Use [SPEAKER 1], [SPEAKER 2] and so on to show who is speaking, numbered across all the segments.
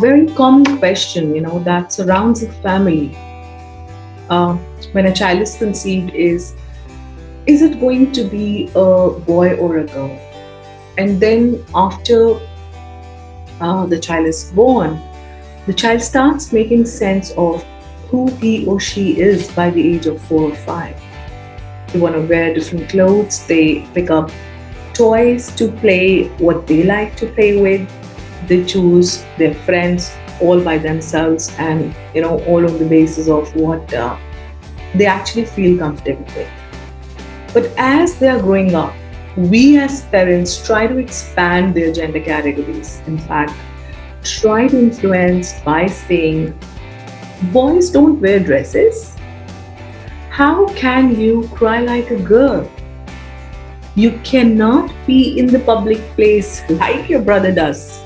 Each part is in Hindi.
[SPEAKER 1] very common question, that surrounds a family uh, when a child is conceived is it going to be a boy or a girl? And then after the child is born, the child starts making sense of who he or she is by the age of 4 or 5. They want to wear different clothes, they pick up toys to play what they like to play with, they choose their friends all by themselves and all on the basis of what they actually feel comfortable with. But as they are growing up, we as parents try to expand their gender categories. In fact, try to influence by saying, boys don't wear dresses. How can you cry like a girl? You cannot be in the public place like your brother does.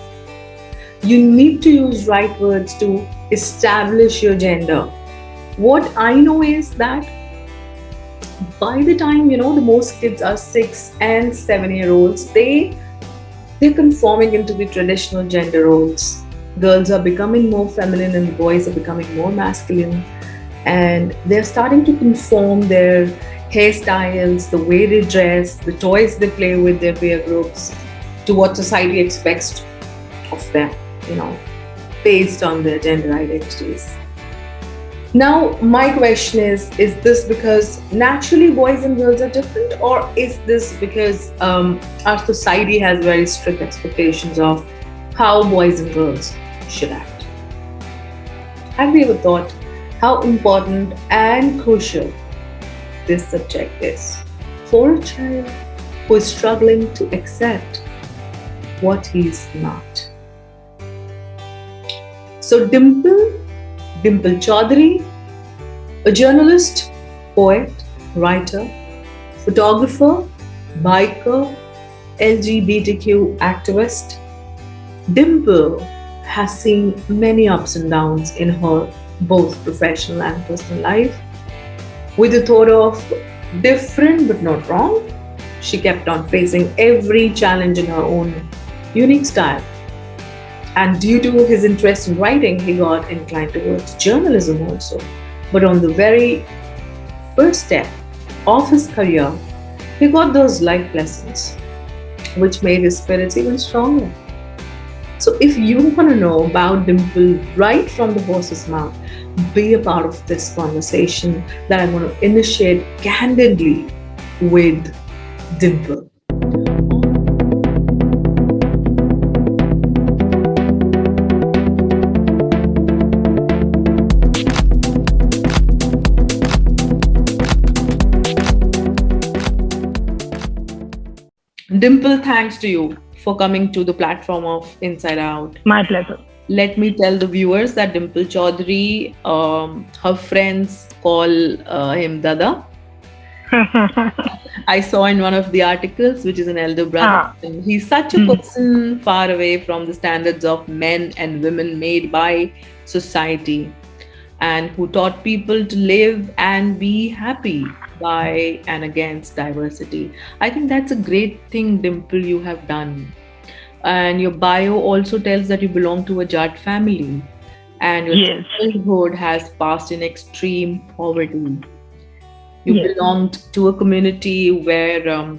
[SPEAKER 1] You need to use right words to establish your gender. What I know is that by the time the most kids are 6 and 7 year olds, they're conforming into the traditional gender roles. Girls are becoming more feminine and boys are becoming more masculine, and they're starting to conform their hairstyles, the way they dress, the toys they play with their peer groups to what society expects of them, you know, based on their gender identities. Now, my question is this because naturally boys and girls are different, or is this because our society has very strict expectations of how boys and girls should act? Have you ever thought how important and crucial this subject is for a child who is struggling to accept what he is not? So, Dimple Chaudhary, a journalist, poet, writer, photographer, biker, LGBTQ activist, Dimple has seen many ups and downs in her both professional and personal life. With the thought of different but not wrong, she kept on facing every challenge in her own unique style. And due to his interest in writing, he got inclined towards journalism also. But on the very first step of his career, he got those life lessons, which made his spirits even stronger. So, if you want to know about Dimple right from the horse's mouth, be a part of this conversation that I'm going to initiate candidly with Dimple. Dimple, thanks to you for coming to the platform of Inside Out.
[SPEAKER 2] My pleasure.
[SPEAKER 1] Let me tell the viewers that Dimple Chaudhary, her friends call him Dada. I saw in one of the articles, which is an elder brother.
[SPEAKER 2] Ah,
[SPEAKER 1] And he's such a person far away from the standards of men and women made by society, and who taught people to live and be happy by and against diversity. I think that's a great thing, Dimple, you have done. And your bio also tells that you belong to a Jat family and your
[SPEAKER 2] yes,
[SPEAKER 1] childhood has passed in extreme poverty. You
[SPEAKER 2] yes,
[SPEAKER 1] belonged to a community where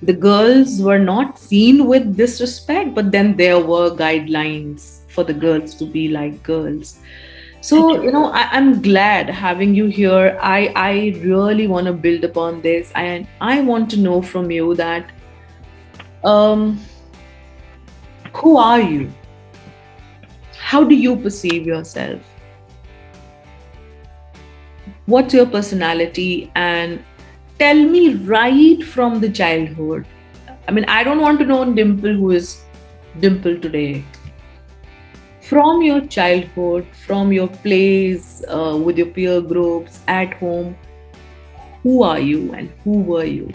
[SPEAKER 1] the girls were not seen with disrespect, but then there were guidelines for the girls to be like girls. So,
[SPEAKER 2] actually.
[SPEAKER 1] I'm glad having you here. I really want to build upon this, and I want to know from you that um, who are you? How do you perceive yourself? What's your personality? And tell me right from the childhood. I mean, I don't want to know Dimple who is Dimple today. From your childhood, from your plays with your peer groups at home, who are you and who were you,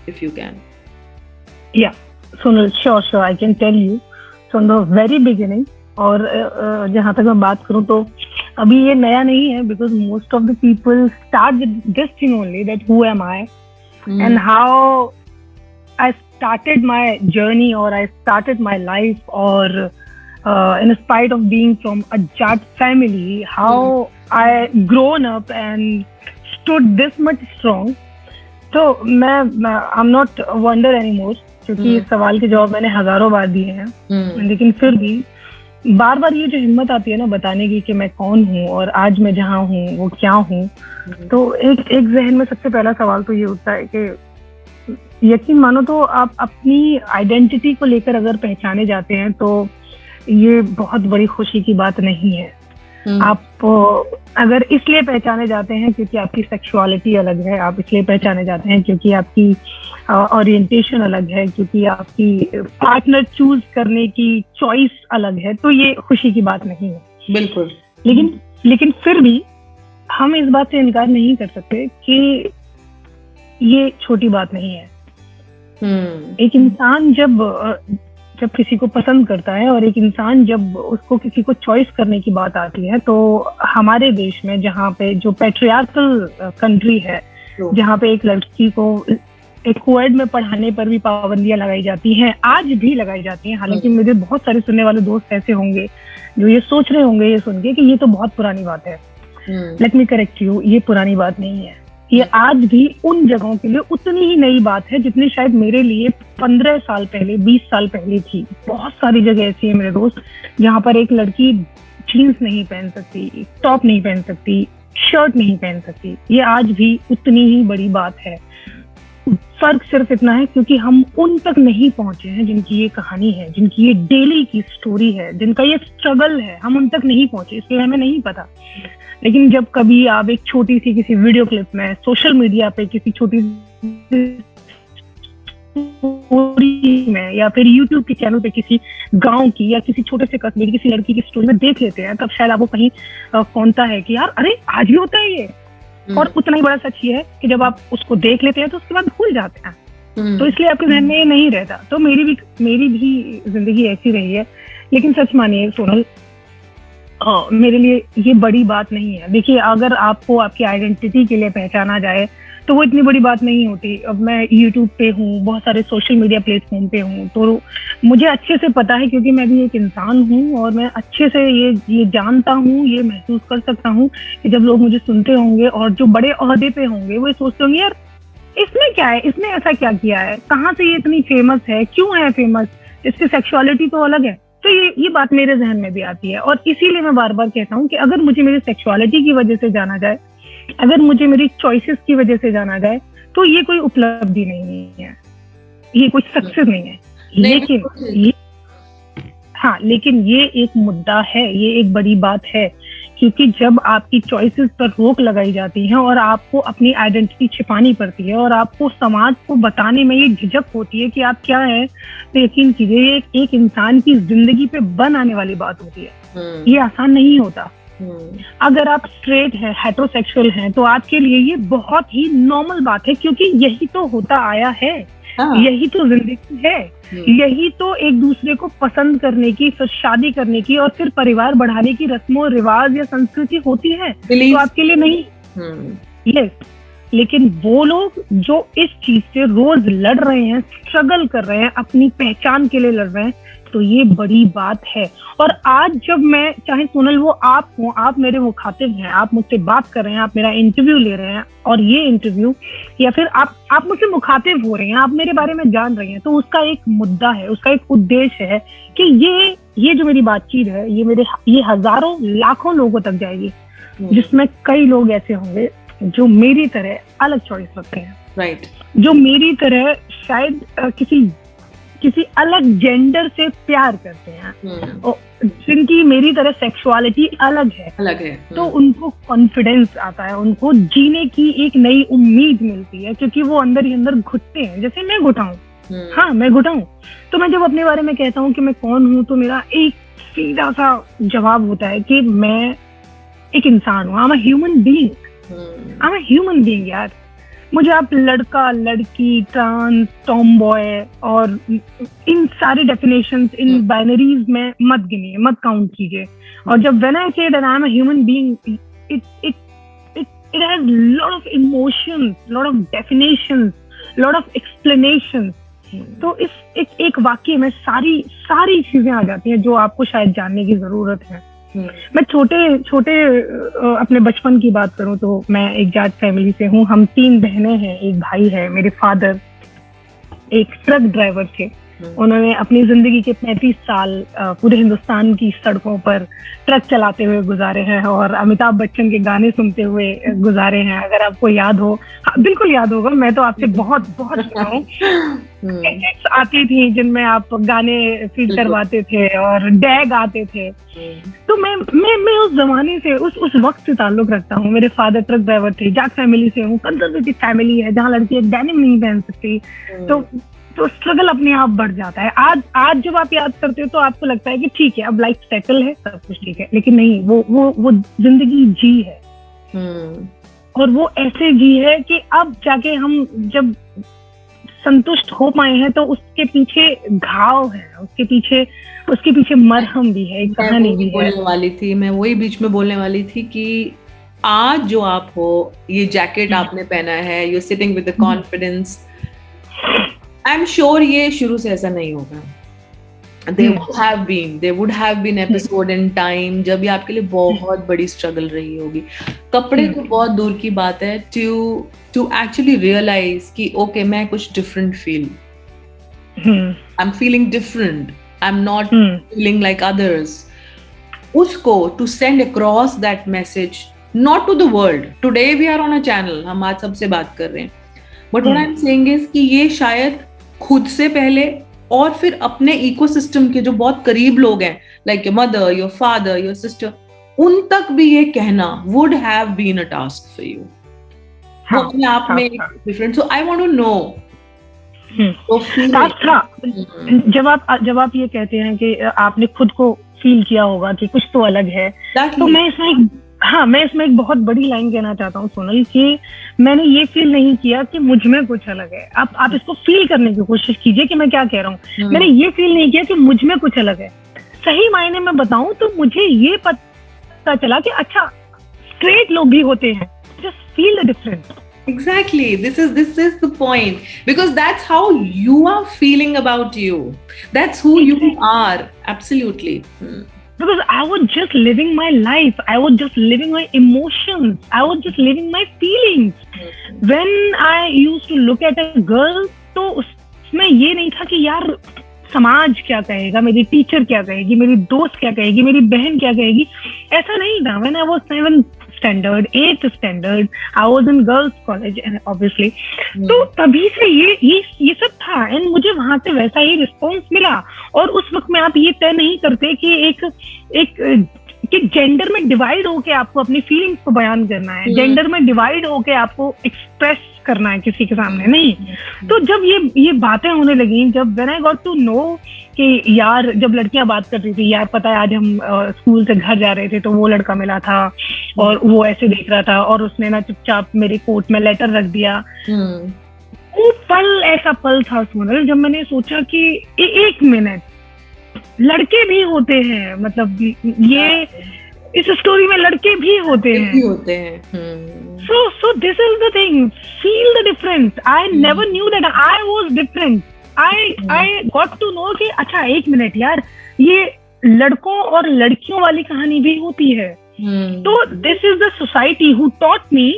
[SPEAKER 1] if you can?
[SPEAKER 2] Yeah. So no, sure, I can tell you from the very beginning. और जहाँ तक मैं बात करूँ तो अभी ये नया नहीं है because most of the people start with this thing only that who am I and
[SPEAKER 1] Mm.
[SPEAKER 2] how I started my journey or I started my life or in spite of being from a Jat family, how I grown up and stood this much strong. तो I'm not wonder anymore, क्योंकि इस सवाल के जवाब मैंने हजारों बार दिए हैं, लेकिन फिर भी बार बार ये जो हिम्मत आती है ना बताने की कि मैं कौन हूँ और आज मैं जहाँ हूँ वो क्या हूँ, तो एक जहन में सबसे पहला सवाल तो ये उठता है कि यकीन मानो तो आप अपनी आइडेंटिटी को लेकर अगर पहचाने जाते हैं तो ये बहुत बड़ी खुशी की बात नहीं है। आप अगर इसलिए पहचाने जाते हैं क्योंकि आपकी सेक्सुअलिटी अलग है, आप इसलिए पहचाने जाते हैं क्योंकि आपकी ओरिएंटेशन अलग है, क्योंकि आपकी पार्टनर चूज करने की चॉइस अलग है, तो ये खुशी की बात नहीं है।
[SPEAKER 1] बिल्कुल।
[SPEAKER 2] लेकिन फिर भी हम इस बात से इनकार नहीं कर सकते कि ये छोटी बात नहीं है। एक इंसान जब किसी को पसंद करता है और एक इंसान जब उसको किसी को चॉइस करने की बात आती है, तो हमारे देश में जहाँ पे जो पैट्रियार्कल कंट्री है, जहाँ पे एक लड़की को एक कोएड में पढ़ाने पर भी पाबंदियां लगाई जाती हैं, आज भी लगाई जाती हैं। हालांकि मुझे बहुत सारे सुनने वाले दोस्त ऐसे होंगे जो ये सोच रहे होंगे ये सुन के कि ये तो बहुत पुरानी बात है। लेट मी करेक्ट यू, ये पुरानी बात नहीं है। ये आज भी उन जगहों के लिए उतनी ही नई बात है जितनी शायद मेरे लिए 15 साल पहले, 20 साल पहले थी। बहुत सारी जगह ऐसी है मेरे दोस्त जहाँ पर एक लड़की जीन्स नहीं पहन सकती, टॉप नहीं पहन सकती, शर्ट नहीं पहन सकती। ये आज भी उतनी ही बड़ी बात है। फर्क सिर्फ इतना है क्योंकि हम उन तक नहीं पहुंचे हैं जिनकी ये कहानी है, जिनकी ये डेली की स्टोरी है, जिनका ये स्ट्रगल है, हम उन तक नहीं पहुंचे, इसलिए हमें नहीं पता। लेकिन जब कभी आप एक छोटी सी किसी वीडियो क्लिप में सोशल मीडिया पे किसी छोटी स्टोरी में या फिर यूट्यूब के चैनल पे किसी गांव की या किसी छोटे से कस्बे की किसी लड़की की स्टोरी में देख लेते हैं, तब शायद आपको कहीं कौनता है कि यार अरे आज भी होता है ये। और उतना ही बड़ा सच ये है कि जब आप उसको देख लेते हैं तो उसके बाद भूल जाते हैं, तो इसलिए आपके जहन में ये नहीं रहता। तो मेरी भी जिंदगी ऐसी रही है। लेकिन सच मानिए सोनल, मेरे लिए ये बड़ी बात नहीं है। देखिए, अगर आपको आपकी आइडेंटिटी के लिए पहचाना जाए तो वो इतनी बड़ी बात नहीं होती। अब मैं यूट्यूब पे हूँ, बहुत सारे सोशल मीडिया प्लेटफॉर्म पे हूँ, तो मुझे अच्छे से पता है क्योंकि मैं भी एक इंसान हूँ और मैं अच्छे से ये जानता हूँ, ये महसूस कर सकता हूँ कि जब लोग मुझे सुनते होंगे और जो बड़े ओहदे पे होंगे वो सोचते होंगे यार इसमें क्या है, इसने ऐसा क्या किया है, कहाँ से ये इतनी फेमस है, क्यों है फेमस, इसकी सेक्सुअलिटी तो अलग है। तो ये बात मेरे जहन में भी आती है और इसीलिए मैं बार बार कहता हूँ कि अगर मुझे मेरी सेक्सुअलिटी की वजह से जाना जाए, अगर मुझे मेरी चॉइसेस की वजह से जाना जाए, तो ये कोई उपलब्धि नहीं है, ये कोई सक्सेस नहीं है। लेकिन ये एक मुद्दा है, ये एक बड़ी बात है, क्योंकि जब आपकी चॉइसेस पर रोक लगाई जाती है और आपको अपनी आइडेंटिटी छिपानी पड़ती है और आपको समाज को बताने में ये झिझक होती है कि आप क्या है, तो यकीन कीजिए एक इंसान की जिंदगी पे बन आने वाली बात होती है। ये आसान नहीं होता। अगर आप स्ट्रेट हैं, हेटेरोसेक्सुअल हैं, तो आपके लिए ये बहुत ही नॉर्मल बात है, क्योंकि यही तो होता आया है, यही तो जिंदगी है, यही तो एक दूसरे को पसंद करने की, फिर शादी करने की और फिर परिवार बढ़ाने की रस्मों रिवाज या संस्कृति होती है। तो आपके लिए नहीं। यस, लेकिन वो लोग जो इस चीज से रोज लड़ रहे हैं, स्ट्रगल कर रहे हैं, अपनी पहचान के लिए लड़ रहे हैं, तो ये बड़ी बात है। और आज जब मैं, चाहे सोनल वो आप हो, आप मेरे मुखातिब हैं, आप मुझसे बात कर रहे हैं, आप मेरा इंटरव्यू ले रहे हैं, और ये इंटरव्यू या फिर आप मुझसे मुखातिब हो रहे हैं, आप मेरे बारे में जान रहे हैं, तो उसका एक मुद्दा है, उसका एक उद्देश्य है कि ये जो मेरी बातचीत है, ये हजारों लाखों लोगों तक जाएगी, जिसमें कई लोग ऐसे होंगे जो मेरी तरह अलग चॉइस रखते हैं, राइट, जो मेरी तरह शायद किसी अलग जेंडर से प्यार करते हैं, और जिनकी मेरी तरह सेक्सुअलिटी अलग है। तो उनको कॉन्फिडेंस आता है, उनको जीने की एक नई उम्मीद मिलती है, क्योंकि वो अंदर ही अंदर घुटते हैं, जैसे मैं घुटा हूँ। हाँ, मैं घुटा हूँ। तो मैं जब अपने बारे में कहता हूँ कि मैं कौन हूँ, तो मेरा एक सीधा सा जवाब होता है कि मैं एक इंसान हूँ। I am a human being यार। मुझे आप लड़का, लड़की, ट्रांस, टॉमबॉय और इन सारे डेफिनेशंस, इन बाइनरीज में मत गिनिए, मत काउंट कीजिए। और जब when I said that I am a human being, it has lot of emotions, lot of definitions, lot of explanations, तो इस एक वाक्य में सारी सारी चीजें आ जाती हैं जो आपको शायद जानने की जरूरत है। मैं छोटे अपने बचपन की बात करूं तो मैं एक जाट फैमिली से हूँ। हम 3 बहनें हैं, एक भाई है। मेरे फादर एक ट्रक ड्राइवर थे। उन्होंने अपनी जिंदगी के 35 साल पूरे हिंदुस्तान की सड़कों पर ट्रक चलाते हुए गुजारे हैं और अमिताभ बच्चन के गाने सुनते हुए गुजारे हैं। अगर आपको याद हो, बिल्कुल याद होगा, मैं तो आपसे बहुत सुना हूँ। आती थी जिनमें आप गाने फीड करवाते थे और डैग आते थे। तो मैं उस जमाने से उस वक्त से ताल्लुक रखता हूँ। मेरे फादर ट्रक ड्राइवर थे, जाट फैमिली से हूँ, कंजर्वेटिव फैमिली है जहाँ लड़की एक डेनिम नहीं पहन सकती। तो स्ट्रगल अपने आप बढ़ जाता है। आज जब आप याद करते हो तो आपको लगता है कि ठीक है, अब लाइफ सेटल है, सब कुछ ठीक है, लेकिन नहीं, वो जिंदगी जी है। और वो ऐसे जी है कि अब जाके हम जब संतुष्ट हो पाए हैं तो उसके पीछे घाव है, उसके पीछे मरहम भी है, एक कहानी भी है।
[SPEAKER 1] मैं वही बीच में बोलने वाली थी कि आज जो आप हो, ये जैकेट आपने पहना है, you sitting with the confidence, I am sure ये शुरू से ऐसा नहीं होगा। There would have been episode in time जब ये आपके लिए बहुत बड़ी स्ट्रगल रही होगी। कपड़े तो बहुत दूर की बात है, to actually realize कि okay, मैं कुछ different feel, I'm feeling different, I'm not feeling like others। उसको to send across that message, not to the world, today we are on a channel, हम आज सबसे बात कर रहे हैं, but what I'm saying is कि ये शायद खुद से पहले और फिर अपने इकोसिस्टम के जो बहुत करीब लोग हैं, like your mother, your father, your sister, उन तक भी ये कहना would have been a task for you. वो अपने आप में different. So I want to know,
[SPEAKER 2] जब आप ये कहते हैं कि आपने खुद को फील किया होगा कि कुछ तो अलग है, तो मैं इसमें एक बहुत बड़ी लाइन कहना चाहता हूँ सोनल, कि मैंने ये फील नहीं किया कि मुझ में कुछ अलग है। आप इसको फील करने की कोशिश कीजिए कि मैं क्या कह रहा हूँ। मैंने ये फील नहीं किया कि मुझ में कुछ अलग है। सही मायने में बताऊं तो मुझे ये पता चला कि अच्छा, स्ट्रेट लोग भी होते हैं, just feel the difference.
[SPEAKER 1] Exactly. This is the point, because that's how you are feeling about you. That's who you are. Absolutely.
[SPEAKER 2] Because I was just living my life. I was just living my emotions. I was just living my feelings. When I used to look at a girl, तो उसमें ये नहीं था कि यार समाज क्या कहेगा, मेरी टीचर क्या कहेगी, मेरी दोस्त क्या कहेगी, मेरी बहन क्या कहेगी, ऐसा नहीं था। When I was 7th standard, 8th standard, I was in girls college, obviously. तो तभी से ये सब था, एंड मुझे वहां से वैसा ही रिस्पॉन्स मिला। और उस वक्त में आप ये तय नहीं करते कि कि जेंडर में डिवाइड होके आपको अपनी फीलिंग्स को बयान करना है, जेंडर में डिवाइड होके आपको एक्सप्रेस करना है किसी के सामने, नहीं। तो जब ये बातें होने लगी, जब when I got to know कि यार, जब लड़कियां बात कर रही थी, यार पता है आज हम स्कूल से घर जा रहे थे तो वो लड़का मिला था और वो ऐसे देख रहा था और उसने ना चुपचाप मेरे कोट में लेटर रख दिया। वो पल ऐसा पल था सोनल, जब मैंने सोचा कि एक मिनट, लड़के भी होते हैं, मतलब ये इस स्टोरी में लड़के भी होते हैं। So this is the thing, feel the difference. I never knew that I was different. I got to know कि अच्छा, एक मिनट यार, ये लड़कों और लड़कियों वाली कहानी भी होती है। तो this is the society who taught me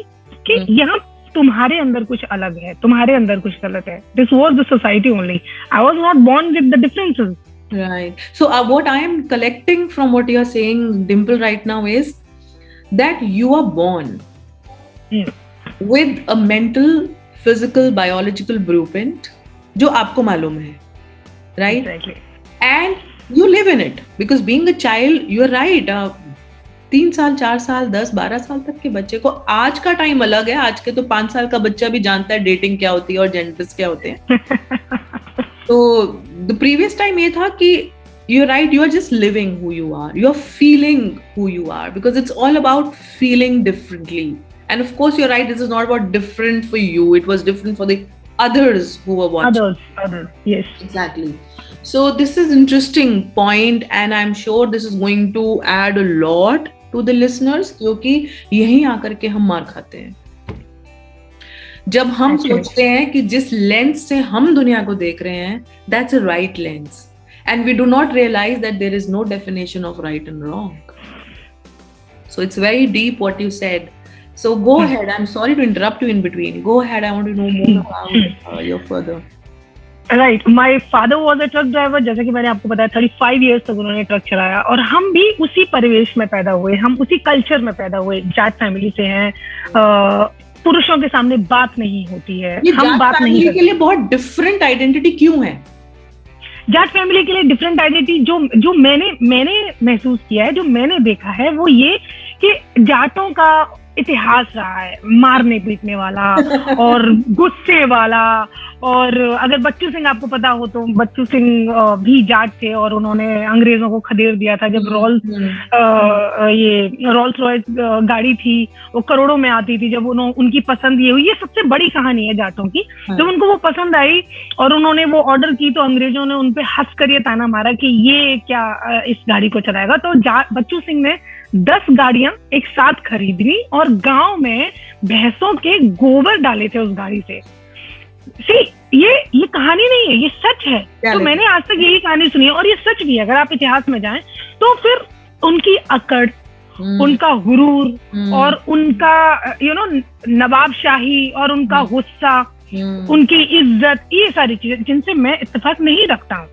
[SPEAKER 2] कि यहाँ तुम्हारे अंदर कुछ अलग है, तुम्हारे अंदर कुछ गलत है। This was the society only. I was not born with the differences.
[SPEAKER 1] Right. So what I am collecting from what you are saying, Dimple, right now is that you are born with a mental, physical, biological blueprint जो आपको मालूम है, right?
[SPEAKER 2] Exactly.
[SPEAKER 1] And you live in it because being a child, you are right. 3 साल, 4 साल, 10, 12 साल तक के बच्चे को, आज का टाइम अलग है, आज के तो 5 साल का बच्चा भी जानता है डेटिंग क्या होती है और जेंडर्स क्या होते हैं। तो the previous time ये था कि you're right, you are just living who you are, you're feeling who you are, because it's all about feeling differently. And of course you're right, this is not about different for you, it was different for the others who were watching.
[SPEAKER 2] Others, yes.
[SPEAKER 1] Exactly. So this is interesting point, and I'm sure this is going to add a lot to the listeners, क्योंकि यहीं आकर के हम मार खाते हैं। जब हम
[SPEAKER 2] Actually.
[SPEAKER 1] सोचते हैं कि जिस लेंस से हम दुनिया को देख रहे हैं, that's a right lens, and we do not realize that there is no definition of right and wrong. So it's very deep what you said. So go ahead. I'm sorry to interrupt you in between. Go ahead. I want to know more about your further.
[SPEAKER 2] Right, my father was a truck driver, जैसे कि मैंने आपको बताया 35 ईयर्स तक उन्होंने ट्रक चलाया, और हम भी उसी परिवेश में पैदा हुए, हम उसी कल्चर में पैदा हुए, जाट फैमिली से हैं, पुरुषों के सामने बात नहीं होती है, हम बात नहीं करते।
[SPEAKER 1] के लिए बहुत डिफरेंट आइडेंटिटी क्यों है?
[SPEAKER 2] जाट फैमिली के लिए डिफरेंट आइडेंटिटी जो मैंने महसूस किया है, जो मैंने देखा है, वो ये कि जाटों का इतिहास रहा है मारने पीटने वाला और गुस्से वाला। और अगर बच्चू सिंह आपको पता हो तो बच्चू सिंह भी जाट थे, और उन्होंने अंग्रेजों को खदेड़ दिया था जब रोल्स रॉयस गाड़ी थी वो करोड़ों में आती थी, जब उनकी पसंद ये हुई। ये सबसे बड़ी कहानी है जाटों की। जब उनको वो पसंद आई और उन्होंने वो ऑर्डर की, तो अंग्रेजों ने उनपे हंस कर ये ताना मारा कि ये क्या इस गाड़ी को चलाएगा। तो बच्चू सिंह ने 10 गाड़ियां एक साथ खरीदी और गांव में भैंसों के गोबर डाले थे उस गाड़ी से। ये कहानी नहीं है, ये सच है। तो मैंने आज तक यही कहानी सुनी है, और ये सच भी है। अगर आप इतिहास में जाएं तो फिर उनकी अकड़, उनका गुरूर और उनका नवाबशाही और उनका गुस्सा, उनकी इज्जत, ये सारी चीजें जिनसे मैं इत्तेफाक नहीं रखता हूँ।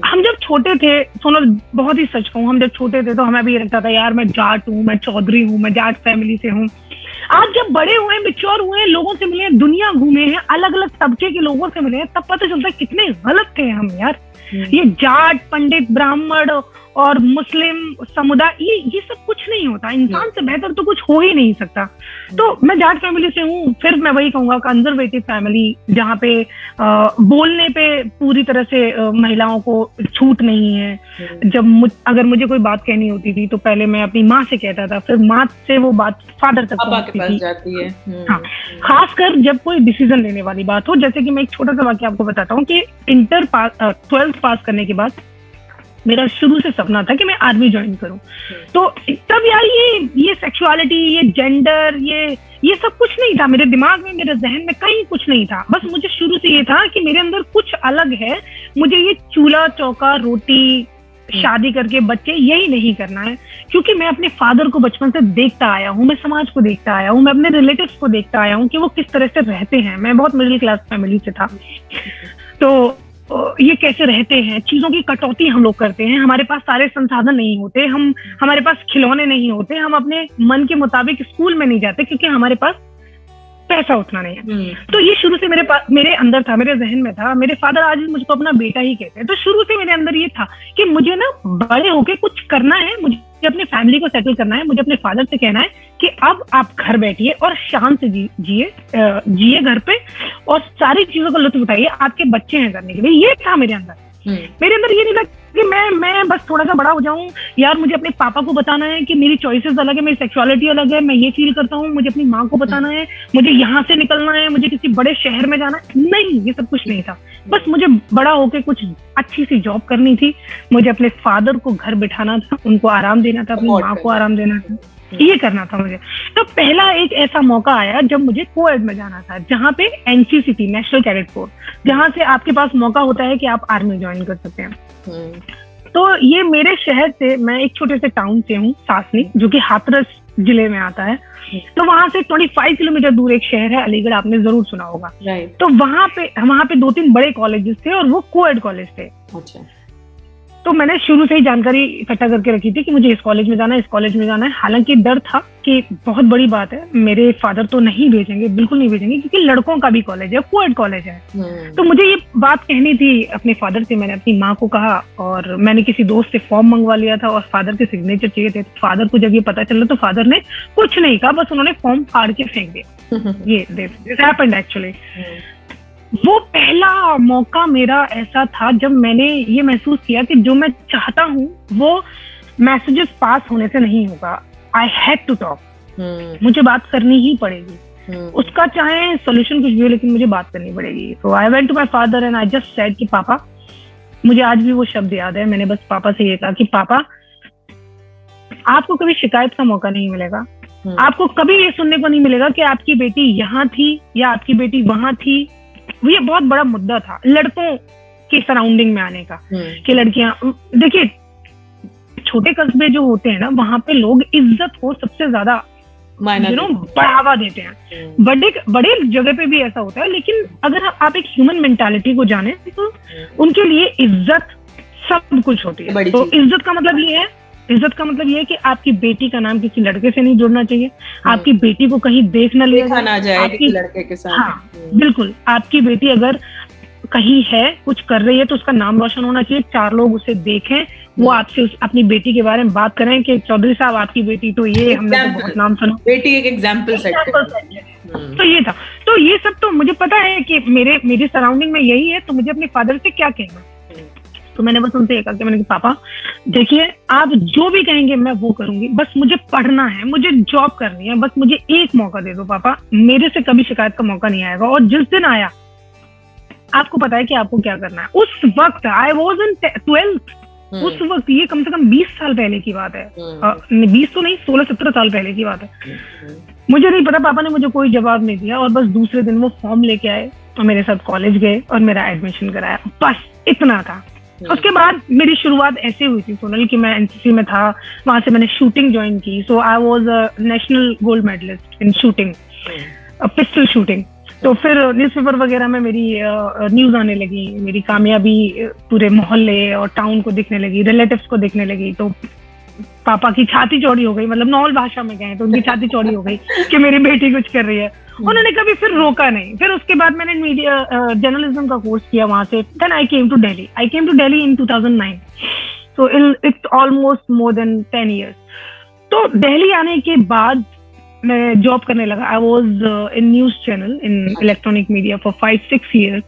[SPEAKER 2] हम जब छोटे थे, सोनल बहुत ही सच कहूँ, हम जब छोटे थे तो हमें भी ये लगता था यार मैं जाट हूँ, मैं चौधरी हूँ, मैं जाट फैमिली से हूँ। आज जब बड़े हुए, मैच्योर हुए, लोगों से मिले, दुनिया घूमे हैं, अलग अलग तबके के लोगों से मिले हैं, तब पता चलता है कितने गलत थे हम यार। ये जाट, पंडित, ब्राह्मण और मुस्लिम समुदाय, ये सब कुछ नहीं होता। इंसान से बेहतर तो कुछ हो ही नहीं सकता। तो मैं जाट फैमिली से हूँ, फिर मैं वही कहूंगा कंजर्वेटिव फैमिली, जहाँ पे बोलने पे पूरी तरह से महिलाओं को छूट नहीं है। जब अगर मुझे कोई बात कहनी होती थी तो पहले मैं अपनी माँ से कहता था, फिर माँ से वो बात फादर तक पहुंचती थी। हाँ, खासकर जब कोई डिसीजन लेने वाली बात हो। जैसे कि मैं एक छोटा सा वाक्य आपको बताता हूँ कि 12th पास करने के बाद मेरा शुरू से सपना था कि मैं आर्मी ज्वाइन करूं। तो तब यार ये सेक्सुअलिटी, ये जेंडर, ये सब कुछ नहीं था मेरे दिमाग में, मेरे जहन में कहीं कुछ नहीं था। बस मुझे शुरू से ये था कि मेरे अंदर कुछ अलग है, मुझे ये चूल्हा चौका रोटी शादी करके बच्चे यही नहीं करना है। क्योंकि मैं अपने फादर को बचपन से देखता आया हूँ, मैं समाज को देखता आया हूँ, मैं अपने रिलेटिव्स को देखता आया हूँ कि वो किस तरह से रहते हैं। मैं बहुत मिडिल क्लास फैमिली से था, तो ये कैसे रहते हैं, चीजों की कटौती हम लोग करते हैं, हमारे पास सारे संसाधन नहीं होते, हमारे पास खिलौने नहीं होते, हम अपने मन के मुताबिक स्कूल में नहीं जाते क्योंकि हमारे पास पैसा उतना नहीं है। तो ये शुरू से मेरे अंदर था, मेरे जहन में था। मेरे फादर आज भी मुझको अपना बेटा ही कहते हैं। तो शुरू से मेरे अंदर ये था कि मुझे ना बड़े होके कुछ करना है, मुझे अपने फैमिली को सेटल करना है, मुझे अपने फादर से कहना है कि अब आप घर बैठिए और शान से जिए घर पे, और सारी चीजों का लुत्फ उठाइए, आपके बच्चे हैं करने के लिए। ये था मेरे अंदर। मेरे अंदर ये नहीं था कि मैं बस थोड़ा सा बड़ा हो जाऊं, यार मुझे अपने पापा को बताना है कि मेरी चॉइसेस अलग है, मेरी सेक्सुअलिटी अलग है, मैं ये फील करता हूँ, मुझे अपनी माँ को बताना है, मुझे यहाँ से निकलना है, मुझे किसी बड़े शहर में जाना है। नहीं, ये सब कुछ नहीं था। बस मुझे बड़ा होके कुछ अच्छी सी जॉब करनी थी, मुझे अपने फादर को घर बिठाना था, उनको आराम देना था, अपनी माँ को आराम देना था, ये करना था मुझे। तो पहला एक ऐसा मौका आया जब मुझे कोएड में जाना था, जहाँ पे एनसीसी थी, नेशनल कैडेट कोर, जहाँ से आपके पास मौका होता है कि आप आर्मी ज्वाइन कर सकते हैं। तो ये मेरे शहर से, मैं एक छोटे से टाउन से हूँ, सासनी, जो कि हाथरस जिले में आता है। तो वहां से 25 किलोमीटर दूर एक शहर है अलीगढ़, आपने जरूर सुना होगा। तो वहां पे 2-3 बड़े कॉलेजेस थे और वो कोएड कॉलेज थे। तो मैंने शुरू से ही जानकारी इकट्ठा करके रखी थी कि मुझे इस कॉलेज में जाना है, इस कॉलेज में जाना है। हालांकि डर था कि बहुत बड़ी बात है, मेरे फादर तो नहीं भेजेंगे, बिल्कुल नहीं भेजेंगे, क्योंकि लड़कों का भी कॉलेज है, कोएड कॉलेज है। तो मुझे ये बात कहनी थी अपने फादर से। मैंने अपनी माँ को कहा, और मैंने किसी दोस्त से फॉर्म मंगवा लिया था, और फादर के सिग्नेचर चाहिए थे। फादर को जब ये पता चला तो फादर ने कुछ नहीं कहा, बस उन्होंने फॉर्म फाड़ के फेंक दिया। ये दिस हैपेंड एक्चुअली। वो पहला मौका मेरा ऐसा था जब मैंने ये महसूस किया कि जो मैं चाहता हूँ वो मैसेजेस पास होने से नहीं होगा। आई हैड टू टॉक, मुझे बात करनी ही पड़ेगी, उसका चाहे सोल्यूशन कुछ भी हो, लेकिन मुझे बात करनी पड़ेगी। So I went to my father and I just said कि पापा, मुझे आज भी वो शब्द याद है, मैंने बस पापा से ये कहा कि पापा, आपको कभी शिकायत का मौका नहीं मिलेगा, आपको कभी ये सुनने को नहीं मिलेगा कि आपकी बेटी यहाँ थी या आपकी बेटी वहां थी। ये बहुत बड़ा मुद्दा था लड़कों के सराउंडिंग में आने का, कि लड़कियां, देखिए छोटे कस्बे जो होते हैं ना, वहां पे लोग इज्जत को सबसे ज्यादा बढ़ावा देते हैं। बड़े जगह पे भी ऐसा होता है, लेकिन अगर आप एक ह्यूमन मेंटालिटी को जाने तो उनके लिए इज्जत सब कुछ होती है। तो इज्जत का मतलब ये है कि आपकी बेटी का नाम किसी लड़के से नहीं जुड़ना चाहिए, आपकी बेटी को कहीं देख न लिया
[SPEAKER 1] जाए किसी लड़के के साथ।
[SPEAKER 2] हाँ बिल्कुल, आपकी बेटी अगर कहीं है, कुछ कर रही है, तो उसका नाम रोशन होना चाहिए, 4 लोग उसे देखें, वो आपसे अपनी बेटी के बारे में बात करें कि चौधरी साहब आपकी बेटी तो ये, हमने तो बहुत नाम सुना,
[SPEAKER 1] बेटी एक एग्जाम्पल सेट है।
[SPEAKER 2] तो ये था। तो ये सब तो मुझे पता है कि मेरी सराउंडिंग में यही है, तो मुझे अपने फादर से क्या कहना। तो मैंने बस उनसे कहा कि मैंने कहा पापा देखिए, आप जो भी कहेंगे मैं वो करूंगी, बस मुझे पढ़ना है, मुझे जॉब करनी है, बस मुझे एक मौका दे दो पापा, मेरे से कभी शिकायत का मौका नहीं आएगा। और जिस दिन आया, आपको पता है कि आपको क्या करना है। उस वक्त आई वॉज इन 12th, उस वक्त, ये कम से कम 20 साल पहले की बात है, 20 तो नहीं, 16-17 साल पहले की बात है। मुझे नहीं पता, पापा ने मुझे कोई जवाब नहीं दिया, और बस दूसरे दिन वो फॉर्म लेके आए और मेरे साथ कॉलेज गए और मेरा एडमिशन कराया, बस इतना था। उसके बाद मेरी शुरुआत ऐसे हुई थी सोनल कि मैं एनसीसी में था, वहां से मैंने शूटिंग ज्वाइन की। So I was a national gold medalist in shooting, pistol shooting. तो फिर न्यूज़पेपर वगैरह में मेरी न्यूज आने लगी, मेरी कामयाबी पूरे मोहल्ले और टाउन को दिखने लगी, रिलेटिव्स को दिखने लगी। तो पापा की छाती चौड़ी हो गई, मतलब नॉर्मल भाषा में कहें तो उनकी छाती चौड़ी हो गई कि मेरी बेटी कुछ कर रही है। उन्होंने कभी फिर रोका नहीं। फिर उसके बाद मैंने मीडिया जर्नलिज्म का कोर्स किया वहां से। Then I came to Delhi in 2009, so it's almost more than 10 years। तो दिल्ली आने के बाद मैं जॉब करने लगा। I was in news channel in electronic media for 5-6 years।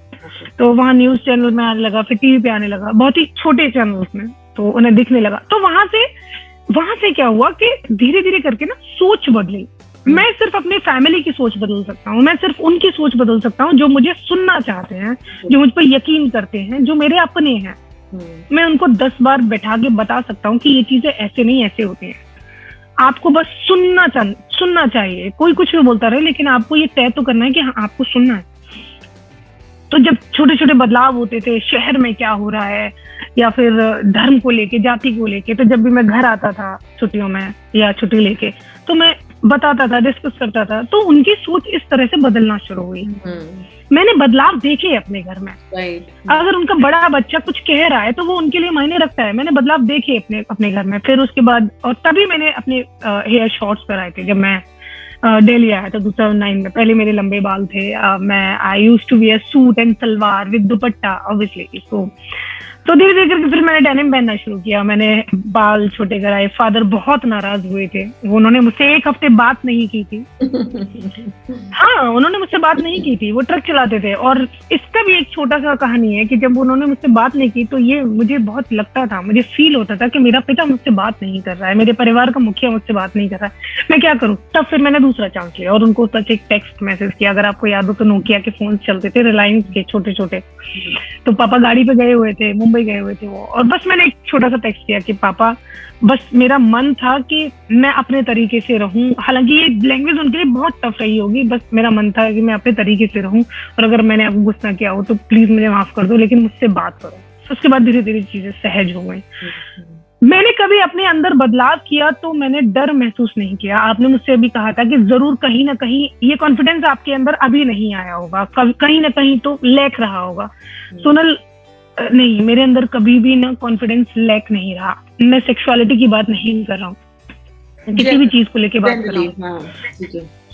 [SPEAKER 2] तो वहाँ न्यूज चैनल में आने लगा, फिर टीवी पे आने लगा, बहुत ही छोटे चैनल्स में, तो उन्हें दिखने लगा। तो वहां से क्या हुआ कि धीरे धीरे करके ना सोच बदली। मैं सिर्फ अपनी फैमिली की सोच बदल सकता हूँ, मैं सिर्फ उनकी सोच बदल सकता हूँ जो मुझे सुनना चाहते हैं, जो मुझ पर यकीन करते हैं, जो मेरे अपने हैं। मैं उनको 10 बार बैठा के बता सकता हूँ कि ये चीजें ऐसे नहीं ऐसे होती हैं। आपको बस सुनना चाहिए। कोई कुछ भी बोलता रहे, लेकिन आपको ये तय तो करना है कि हाँ आपको सुनना है। तो जब छोटे छोटे बदलाव होते थे, शहर में क्या हो रहा है, या फिर धर्म को लेके, जाति को लेके, तो जब भी मैं घर आता था छुट्टियों में या छुट्टी लेके, तो मैं बताता था, डिस्कस करता था। तो उनकी सोच इस तरह से बदलना शुरू हुई। मैंने बदलाव देखे अपने घर में। अगर उनका बड़ा बच्चा कुछ कह रहा है तो वो उनके लिए मायने रखता है। मैंने बदलाव देखे अपने घर में। फिर उसके बाद, और तभी मैंने अपने हेयर शॉर्ट्स कराए थे। जब मैं दिल्ली आया था 2009 में, पहले मेरे लंबे बाल थे। मैं I used to wear suit and salwar with dupatta obviously. तो धीरे धीरे करके फिर मैंने डेनिम पहनना शुरू किया। मैंने बाल छोटे कराए। फादर बहुत नाराज हुए थे, उन्होंने मुझसे 1 हफ्ते बात नहीं की थी। हाँ, उन्होंने मुझसे बात नहीं की थी। वो ट्रक चलाते थे। और इसका भी एक छोटा सा कहानी है कि जब उन्होंने मुझसे बात नहीं की तो ये मुझे बहुत लगता था, मुझे फील होता था कि मेरा पिता मुझसे बात नहीं कर रहा है, मेरे परिवार का मुखिया मुझसे बात नहीं कर रहा है, मैं क्या करूं। तब फिर मैंने दूसरा चांस लिया और उनको सच एक टेक्स्ट मैसेज किया। अगर आपको याद हो तो नोकिया के फोन चलते थे, रिलायंस के, छोटे छोटे। तो पापा गाड़ी पे गए हुए थे, मुंबई गए हुए थे वो, और बस मैंने एक छोटा सा टेक्स्ट किया कि पापा, बस मेरा मन था कि मैं अपने तरीके से रहूं। हालांकि ये लैंग्वेज उनके लिए बहुत टफ रही होगी। बस मेरा मन था कि मैं अपने तरीके से रहूं, और अगर मैंने आपको गुस्सा किया हो तो प्लीज मुझे माफ कर दो, लेकिन मुझसे बात करो। उसके बाद धीरे धीरे चीजें सहज हो गई। मैंने कभी अपने अंदर बदलाव किया तो मैंने डर महसूस नहीं किया। आपने मुझसे अभी कहा था कि जरूर कहीं ना कहीं ये कॉन्फिडेंस आपके अंदर अभी नहीं आया होगा, कहीं ना कहीं तो लैक रहा होगा। सोनल, नहीं, मेरे अंदर कभी भी ना कॉन्फिडेंस लैक नहीं रहा। मैं सेक्सुअलिटी की बात नहीं कर रहा हूँ, किसी भी चीज को लेके बात कर रहा हूँ।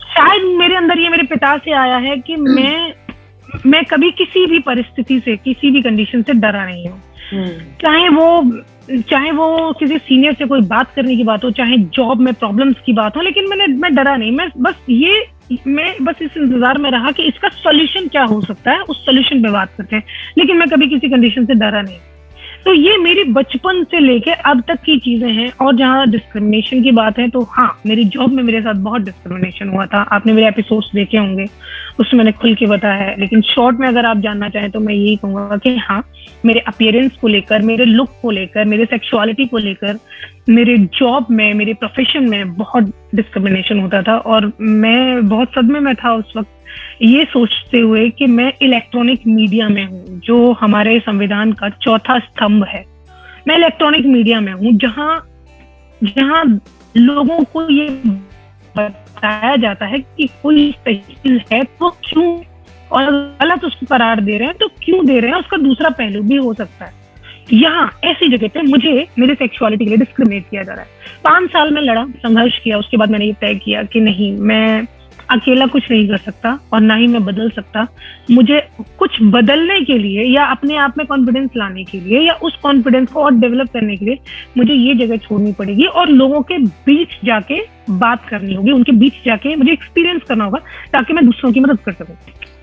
[SPEAKER 2] शायद मेरे अंदर ये मेरे पिता से आया है कि मैं कभी किसी भी परिस्थिति से, किसी भी कंडीशन से डरा नहीं हूँ। चाहे वो किसी सीनियर से कोई बात करने की बात हो, चाहे जॉब में प्रॉब्लम्स की बात हो, लेकिन मैं डरा नहीं। मैं बस इस इंतजार में रहा कि इसका सॉल्यूशन क्या हो सकता है, उस सॉल्यूशन पे बात करते हैं। लेकिन मैं कभी किसी कंडीशन से डरा नहीं। तो ये मेरी बचपन से लेके अब तक की चीजें हैं। और जहाँ डिस्क्रिमिनेशन की बात है, तो हाँ, मेरी जॉब में मेरे साथ बहुत डिस्क्रिमिनेशन हुआ था। आपने मेरे एपिसोड्स देखे होंगे, उसमें मैंने खुल के बताया है। लेकिन शॉर्ट में अगर आप जानना चाहें तो मैं यही कहूंगा कि हाँ, मेरे अपीयरेंस को लेकर, मेरे लुक को लेकर, मेरे सेक्सुअलिटी को लेकर, मेरे जॉब में, मेरे प्रोफेशन में बहुत डिस्क्रिमिनेशन होता था। और मैं बहुत सदमे में था उस वक्त, ये सोचते हुए कि मैं इलेक्ट्रॉनिक मीडिया में हूँ, जो हमारे संविधान का चौथा स्तंभ है। मैं इलेक्ट्रॉनिक मीडिया में हूँ, जहाँ जहाँ लोगों को ये बताया जाता है कि कोई सही है तो क्यों, और गलत उसको करार दे रहे हैं तो क्यों दे रहे हैं, उसका दूसरा पहलू भी हो सकता है। यहाँ ऐसी जगह पे मुझे मेरे सेक्सुअलिटी के लिए डिस्क्रिमिनेट किया जा रहा है। 5 साल में लड़ा, संघर्ष किया, उसके बाद मैंने ये तय किया कि नहीं, मैं अकेला कुछ नहीं कर सकता और ना ही मैं बदल सकता। मुझे कुछ बदलने के लिए या अपने आप में कॉन्फिडेंस लाने के लिए या उस कॉन्फिडेंस को और डेवलप करने के लिए मुझे ये जगह छोड़नी पड़ेगी और लोगों के बीच जाके बात करनी होगी, उनके बीच जाके मुझे एक्सपीरियंस करना होगा ताकि मैं दूसरों की मदद कर सकूं।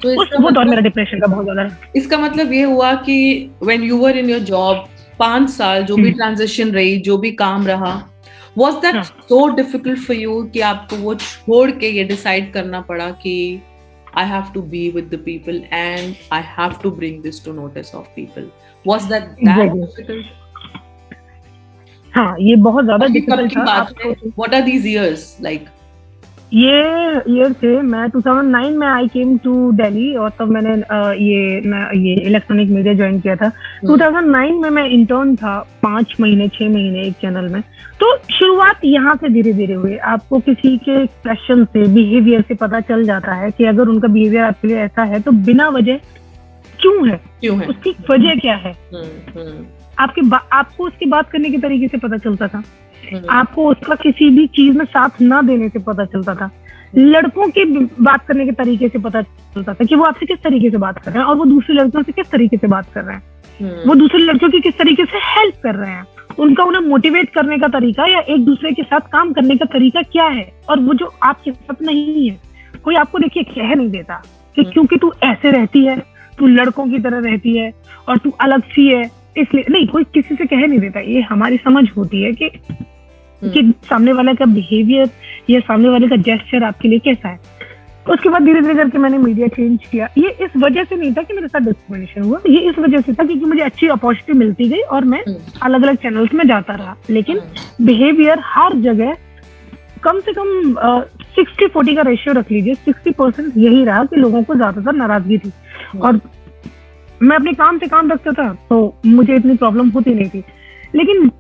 [SPEAKER 2] तो वो दौर मेरा डिप्रेशन का बहुत ज्यादा है।
[SPEAKER 1] इसका मतलब ये हुआ कि when you were in your job 5 साल, जो भी ट्रांजिशन रही, जो भी काम रहा, was that so difficult for you कि आपको वो छोड़ के ये डिसाइड करना पड़ा कि I have to be with the people and I have to bring this to notice of people? Was that difficult?
[SPEAKER 2] हाँ, ये बहुत ज्यादा डिफिकल्ट था।
[SPEAKER 1] What are these years like?
[SPEAKER 2] ये ईयर थे, मैं 2009 में आई केम टू दिल्ली और तब मैंने ये इलेक्ट्रॉनिक मीडिया ज्वाइन किया था। 2009 में मैं इंटर्न था 5 महीने 6 महीने एक चैनल में। तो शुरुआत यहाँ से धीरे धीरे हुई। आपको किसी के एक्सप्रेशन से, बिहेवियर से पता चल जाता है कि अगर उनका बिहेवियर आपके लिए ऐसा है तो बिना वजह क्यों है, उसकी वजह क्या है। आपको उसकी बात करने के तरीके से पता चलता था, आपको उसका किसी भी चीज में साथ ना देने से पता चलता था, लड़कों की बात करने के तरीके से पता चलता था कि वो आपसे किस तरीके से बात कर रहे हैं और वो दूसरी लड़कियों से किस तरीके से बात कर रहे हैं, वो दूसरी लड़कियों की किस तरीके से हेल्प कर रहे हैं, उनका उन्हें मोटिवेट करने का तरीका या एक दूसरे के साथ काम करने का तरीका क्या है। और वो जो आपके साथ नहीं है, कोई आपको देखिए कह नहीं देता कि क्योंकि तू ऐसे रहती है, तू लड़कों की तरह रहती है और तू अलग सी है, इसलिए नहीं, कोई किसी से कह नहीं देता। ये हमारी समझ होती है कि सामने वाले का बिहेवियर या सामने वाले का जेस्चर आपके लिए कैसा है। उसके बाद धीरे धीरे करके मैंने मीडिया चेंज किया। ये इस वजह से नहीं था कि मेरे साथ डिस्क्रिमिनेशन हुआ, ये इस वजह से था क्योंकि मुझे अच्छी अपॉर्चुनिटी मिलती गई और मैं अलग अलग चैनल्स में जाता रहा। लेकिन बिहेवियर हर जगह कम से कम 60-40 का रेशियो रख लीजिए, 60% यही रहा कि लोगों को ज्यादातर नाराजगी थी और मैं अपने काम से काम रखता था तो मुझे इतनी प्रॉब्लम होती नहीं थी। लेकिन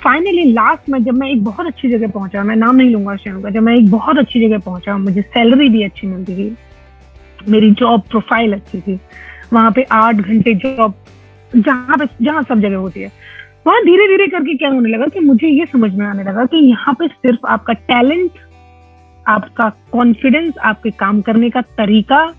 [SPEAKER 2] फाइनली लास्ट में जब मैं एक बहुत अच्छी जगह पहुंचा, मैं नाम नहीं लूंगा चैनल का, जब मैं एक बहुत अच्छी जगह पहुंचा, मुझे सैलरी भी अच्छी मिलती थी, मेरी जॉब प्रोफाइल अच्छी थी, वहां पे 8 घंटे जॉब जहाँ सब जगह होती है, वहां धीरे धीरे करके क्या होने लगा कि मुझे ये समझ में आने लगा कि यहाँ पे सिर्फ आपका टैलेंट, आपका कॉन्फिडेंस, आपके काम करने का तरीका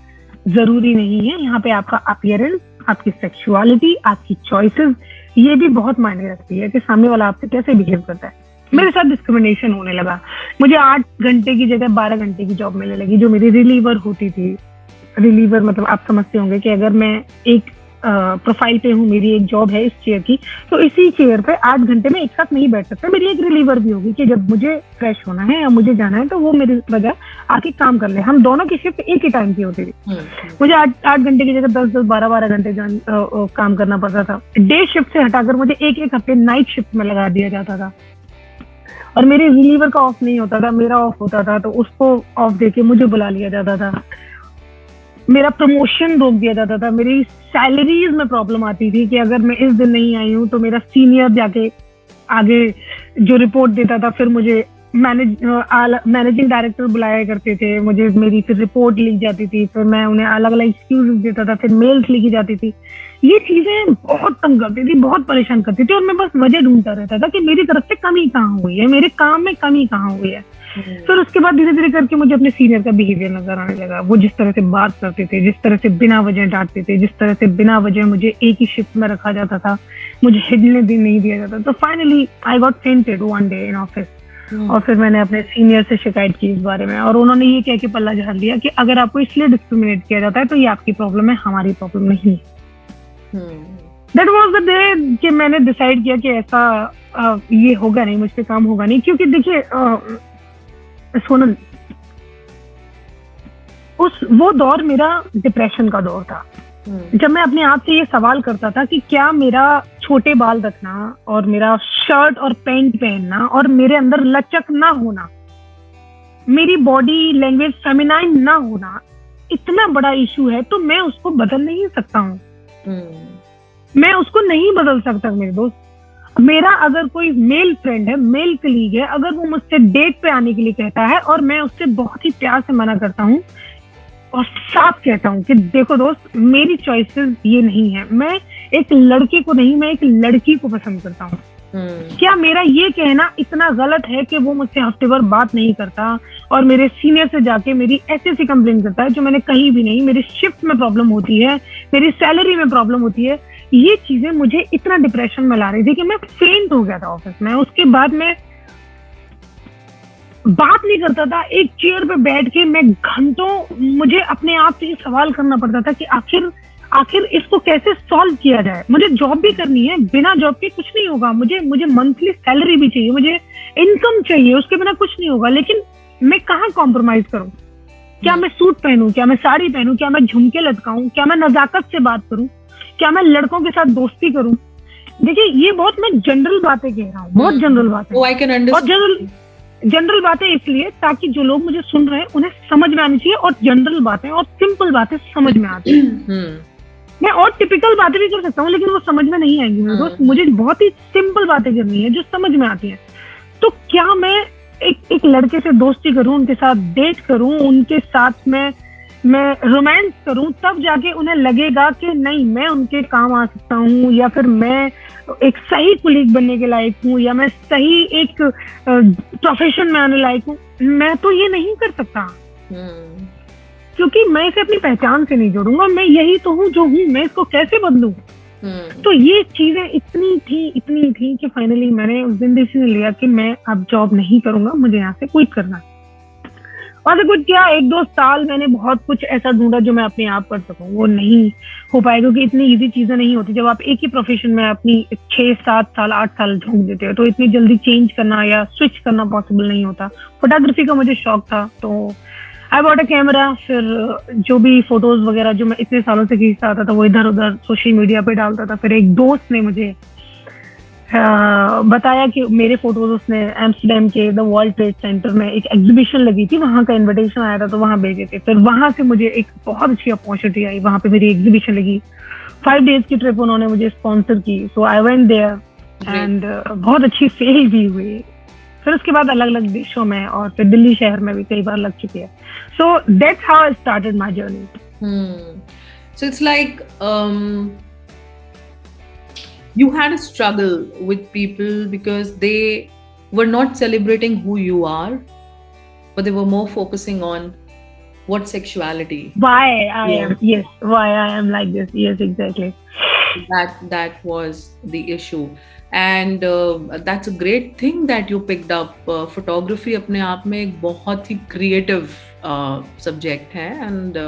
[SPEAKER 2] जरूरी नहीं है। यहाँ पे आपका अपीयरेंस, आपकी सेक्सुअलिटी, आपकी चॉइसेस, ये भी बहुत मायने रखती है कि सामने वाला आपसे कैसे बिहेव करता है। मेरे साथ डिस्क्रिमिनेशन होने लगा। मुझे 8 घंटे की जगह 12 घंटे की जॉब मिलने लगी, जो मेरी रिलीवर होती थी। रिलीवर मतलब आप समझते होंगे कि अगर मैं एक प्रोफाइल पे हूँ, मेरी एक जॉब है इस चेयर की, तो इसी चेयर पे 8 घंटे में एक साथ नहीं बैठ सकता। मेरी एक रिलीवर भी होगी कि जब मुझे फ्रेश होना है या मुझे जाना है तो वो मेरी वजह आके काम कर ले। हम दोनों की शिफ्ट एक ही टाइम की होती थी। मुझे 8 घंटे की जगह 10-10, 12-12 घंटे काम करना पड़ता था। डे शिफ्ट से हटाकर मुझे एक हफ्ते नाइट शिफ्ट में लगा दिया जाता था और मेरे रिलीवर का ऑफ नहीं होता था, मेरा ऑफ होता था, तो उसको ऑफ देके मुझे बुला लिया जाता था। मेरा प्रमोशन रोक दिया जाता था। मेरी सैलरीज में प्रॉब्लम आती थी कि अगर मैं इस दिन नहीं आई हूँ तो मेरा सीनियर जाके आगे जो रिपोर्ट देता था, फिर मुझे मैनेजिंग डायरेक्टर बुलाया करते थे, मुझे मेरी फिर रिपोर्ट लिख जाती थी, फिर मैं उन्हें अलग अलग एक्सक्यूज देता था, फिर मेल्स लिखी जाती थी। ये चीजें बहुत तंग करती थी, बहुत परेशान करती थी और मैं बस वजह ढूंढता रहता था कि मेरी तरफ से कमी कहाँ हुई है, मेरे काम में कमी कहाँ हुई है। फिर उसके बाद धीरे धीरे करके मुझे अपने सीनियर का बिहेवियर नजर आने लगा। वो जिस तरह से बात करते थे, जिस तरह से बिना वजह डांटते थे, जिस तरह से बिना वजह मुझे एक ही शिफ्ट में रखा जाता था, मुझे हिलने नहीं दिया जाता। तो finally I got fainted one day in office और फिर मैंने अपने सीनियर से शिकायत की इस बारे में और उन्होंने ये कह के पल्ला झाड़ दिया कि अगर आपको इसलिए डिस्क्रिमिनेट किया जाता है तो ये आपकी प्रॉब्लम है, हमारी प्रॉब्लम नहीं। दैट वाज द डे कि मैंने डिसाइड किया कि ऐसा ये होगा नहीं, मुझ पे काम होगा नहीं। क्योंकि देखिए सोनल, वो दौर मेरा डिप्रेशन का दौर था, जब मैं अपने आप से ये सवाल करता था कि क्या मेरा छोटे बाल रखना और मेरा शर्ट और पैंट पहनना और मेरे अंदर लचक ना होना, मेरी बॉडी लैंग्वेज फेमिनाइन ना होना इतना बड़ा इशू है, तो मैं उसको बदल नहीं सकता हूँ। मैं उसको नहीं बदल सकता मेरे दोस्त। मेरा अगर कोई मेल फ्रेंड है, मेल कलीग है, अगर वो मुझसे डेट पे आने के लिए कहता है और मैं उससे बहुत ही प्यार से मना करता हूँ और साफ कहता हूँ कि देखो दोस्त, मेरी चॉइसेस ये नहीं है, मैं एक लड़के को नहीं, मैं एक लड़की को पसंद करता हूँ। क्या मेरा ये कहना इतना गलत है कि वो मुझसे हफ्ते भर बात नहीं करता और मेरे सीनियर से जाके मेरी ऐसी कंप्लेन करता है जो मैंने कहीं भी नहीं, मेरी शिफ्ट में प्रॉब्लम होती है, मेरी सैलरी में प्रॉब्लम होती है। ये चीजें मुझे इतना डिप्रेशन में ला रही थी कि मैं फेंट हो गया था ऑफिस में। उसके बाद मैं बात नहीं करता था, एक चेयर पे बैठ के मैं घंटों, मुझे अपने आप से ये सवाल करना पड़ता था कि आखिर इसको कैसे सॉल्व किया जाए। मुझे जॉब भी करनी है, बिना जॉब के कुछ नहीं होगा, मुझे मंथली सैलरी भी चाहिए, मुझे इनकम चाहिए, उसके बिना कुछ नहीं होगा। लेकिन मैं कहाँ कॉम्प्रोमाइज करूं? क्या मैं सूट पहनूं, क्या मैं साड़ी पहनूं, क्या मैं झुमके लटकाऊं, क्या मैं नजाकत से बात करूं, क्या मैं लड़कों के साथ दोस्ती करूं? देखिए, ये बहुत मैं जनरल बातें कह रहा हूँ, बहुत जनरल बातें। और जनरल बातें इसलिए ताकि जो लोग मुझे सुन रहे हैं उन्हें समझ में आनी चाहिए, और जनरल बातें और सिंपल बातें समझ में आती है। मैं और टिपिकल बातें भी कर सकता हूँ, लेकिन वो समझ में नहीं आएंगी मेरे दोस्त। मुझे बहुत ही सिंपल बातें करनी है जो समझ में आती हैं। तो क्या मैं एक लड़के से दोस्ती करूं, उनके साथ डेट करूं, उनके साथ मैं रोमांस करूं, तब जाके उन्हें लगेगा कि नहीं, मैं उनके काम आ सकता हूँ, या फिर मैं एक सही कुलीग बनने के लायक हूँ, या मैं सही एक प्रोफेशन में आने लायक हूँ। मैं तो ये नहीं कर सकता, क्योंकि मैं इसे अपनी पहचान से नहीं जोड़ूंगा। मैं यही तो हूँ जो हूँ, मैं इसको कैसे बदलूं? तो ये चीजें इतनी थी कि फाइनली मैंने उस दिन डिसीजन लिया कि मैं अब जॉब नहीं करूंगा, मुझे यहाँ से क्विट करना। और कुछ क्या, 1-2 साल मैंने बहुत कुछ ऐसा ढूंढा जो मैं अपने आप कर सकूं। वो नहीं हो पाएगा, क्योंकि इतनी इजी चीजें नहीं होती। जब आप एक ही प्रोफेशन में अपनी 6-7 साल 8 साल झोंक देते हो, तो इतनी जल्दी चेंज करना या स्विच करना पॉसिबल नहीं होता। फोटोग्राफी का मुझे शौक था, तो आई बॉट अ कैमरा। फिर जो भी फोटोज वगैरह जो मैं इतने सालों से खींचता आता था, वो इधर उधर सोशल मीडिया पे डालता था। फिर एक दोस्त ने मुझे बताया कि मेरे फोटोज उसने एम्स्टर्डम के द वर्ल्ड ट्रेड सेंटर में एक एग्जीबिशन लगी थी, वहां का इनविटेशन आया था, तो वहां भेजे थे। फिर वहां से मुझे एक बहुत अच्छी अपॉर्चुनिटी आई, वहां पे मेरी एग्जीबिशन लगी। 5 डेज की ट्रिप उन्होंने मुझे स्पॉन्सर की, so I went there and बहुत अच्छी सेल भी हुई। फिर उसके बाद अलग अलग देशों में और फिर दिल्ली शहर में भी कई बार लग चुकी है। So that's how I started my journey.
[SPEAKER 1] So it's like you had a struggle with people because they were not celebrating who you are, but they were more focusing on what sexuality.
[SPEAKER 2] Why I am, yes, why I am like this, yes, exactly.
[SPEAKER 1] That was the issue, and that's a great thing that you picked up. Photography अपने आप में एक बहुत ही creative subject है, and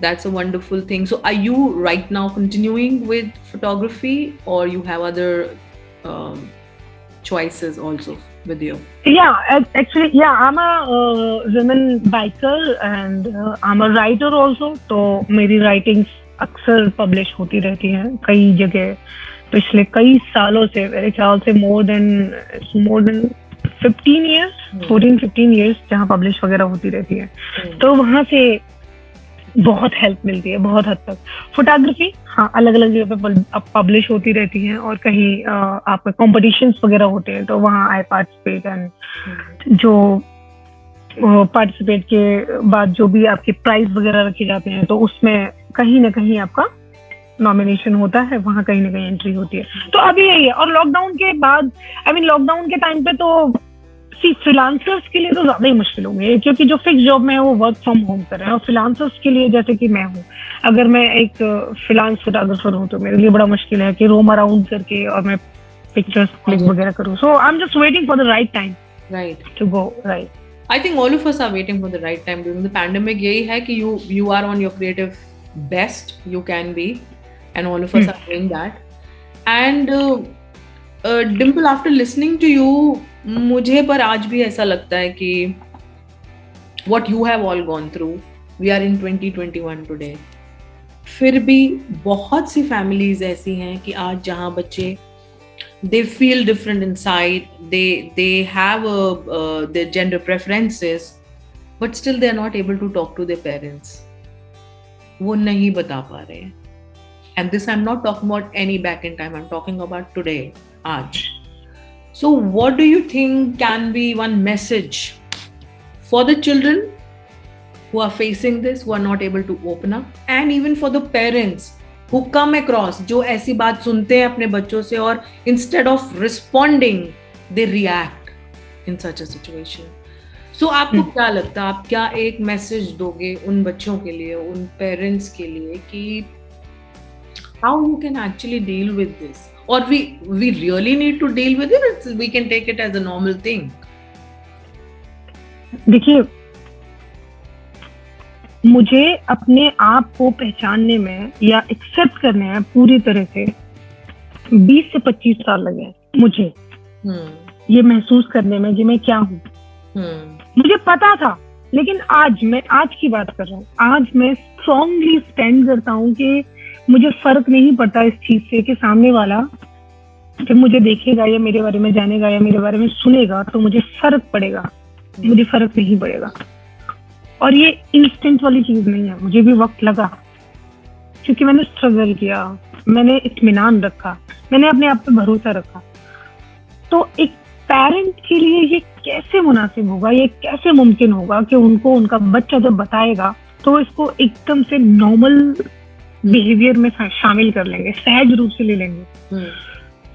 [SPEAKER 1] that's a wonderful thing. So are you right now continuing with photography, or you have other choices also with you?
[SPEAKER 2] Yeah, actually, yeah, I'm a women biker and I'm a writer also. तो मेरी writings अक्सर पब्लिश होती रहती हैं कई जगह पिछले कई सालों से। मेरे ख्याल से more than 15 years, 14-15 years जहाँ पब्लिश वगैरह होती रहती है। तो वहाँ से बहुत हेल्प मिलती है, बहुत हद तक। फोटोग्राफी हाँ, अलग अलग जगह पे पब्लिश होती रहती हैं, और कहीं आपके कॉम्पिटिशन्स वगैरह होते हैं, तो वहाँ आई पार्टिसिपेट। एंड जो पार्टिसिपेट के बाद जो भी आपके प्राइज वगैरह रखे जाते हैं, तो उसमें कहीं ना कहीं आपका नॉमिनेशन होता है, वहाँ कहीं ना कहीं एंट्री होती है। तो अभी यही है। और लॉकडाउन के बाद, लॉकडाउन के टाइम पे तो फ्रीलांसर्स के लिए तो ज्यादा ही मुश्किल होंगे, क्योंकि जो फिक्स जॉब में है वो वर्क फ्रॉम होम कर रहे हैं। और फ्रीलांसर्स के लिए, जैसे कि मैं हूँ, अगर मैं एक फ्रीलांस फोटोग्राफर हूँ, तो मेरे लिए बड़ा मुश्किल है कि रोम अराउंड करके और मैं पिक्चर्स क्लिक वगैरह करूँ। So I am just waiting for the right time to go right.
[SPEAKER 1] I think all of us are waiting for the right time during the pandemic. यही है कि you are on your creative best you can be, and all of us are doing that. And Dimple, after listening to you, मुझे पर आज भी ऐसा लगता है कि what you have all gone through, we are in 2021 today, फिर भी बहुत सी फैमिलीज ऐसी हैं कि आज जहाँ बच्चे they feel different inside, they have their gender preferences, but still they are not able to talk to their parents. वो नहीं बता पा रहे हैं. And this I'm not talking about any back in time, I'm talking about today, आज. So what do you think can be one message for the children who are facing this, who are not able to open up, and even for the parents who come across, जो ऐसी बात सुनते हैं अपने बच्चों से और instead of responding they react in such a situation. So आपको क्या लगता है, आप क्या एक मैसेज दोगे उन बच्चों के लिए, उन पेरेंट्स के लिए कि how you can actually deal with this, or we really need to deal with it, or we can take it as a normal thing?
[SPEAKER 2] देखिए, मुझे अपने आप को पहचानने में या एक्सेप्ट करने में पूरी तरह से 20 से 25 साल लगे मुझे ये महसूस करने में कि मैं क्या हूँ. मुझे पता था, लेकिन आज की बात कर रहा हूँ, आज मैं स्ट्रांगली स्टैंड करता हूँ कि मुझे फर्क नहीं पड़ता इस चीज से कि सामने वाला जब मुझे देखेगा या मेरे बारे में जानेगा या मेरे बारे में सुनेगा तो मुझे फर्क पड़ेगा, मुझे फर्क नहीं पड़ेगा. और ये इंस्टेंट वाली चीज नहीं है, मुझे भी वक्त लगा क्योंकि मैंने स्ट्रगल किया, मैंने इत्मीनान रखा, मैंने अपने आप पे भरोसा रखा. तो एक पेरेंट के लिए ये कैसे मुनासिब होगा, ये कैसे मुमकिन होगा कि उनको उनका बच्चा जब बताएगा तो इसको एकदम से नॉर्मल बिहेवियर में शामिल कर लेंगे, सहज रूप से ले लेंगे.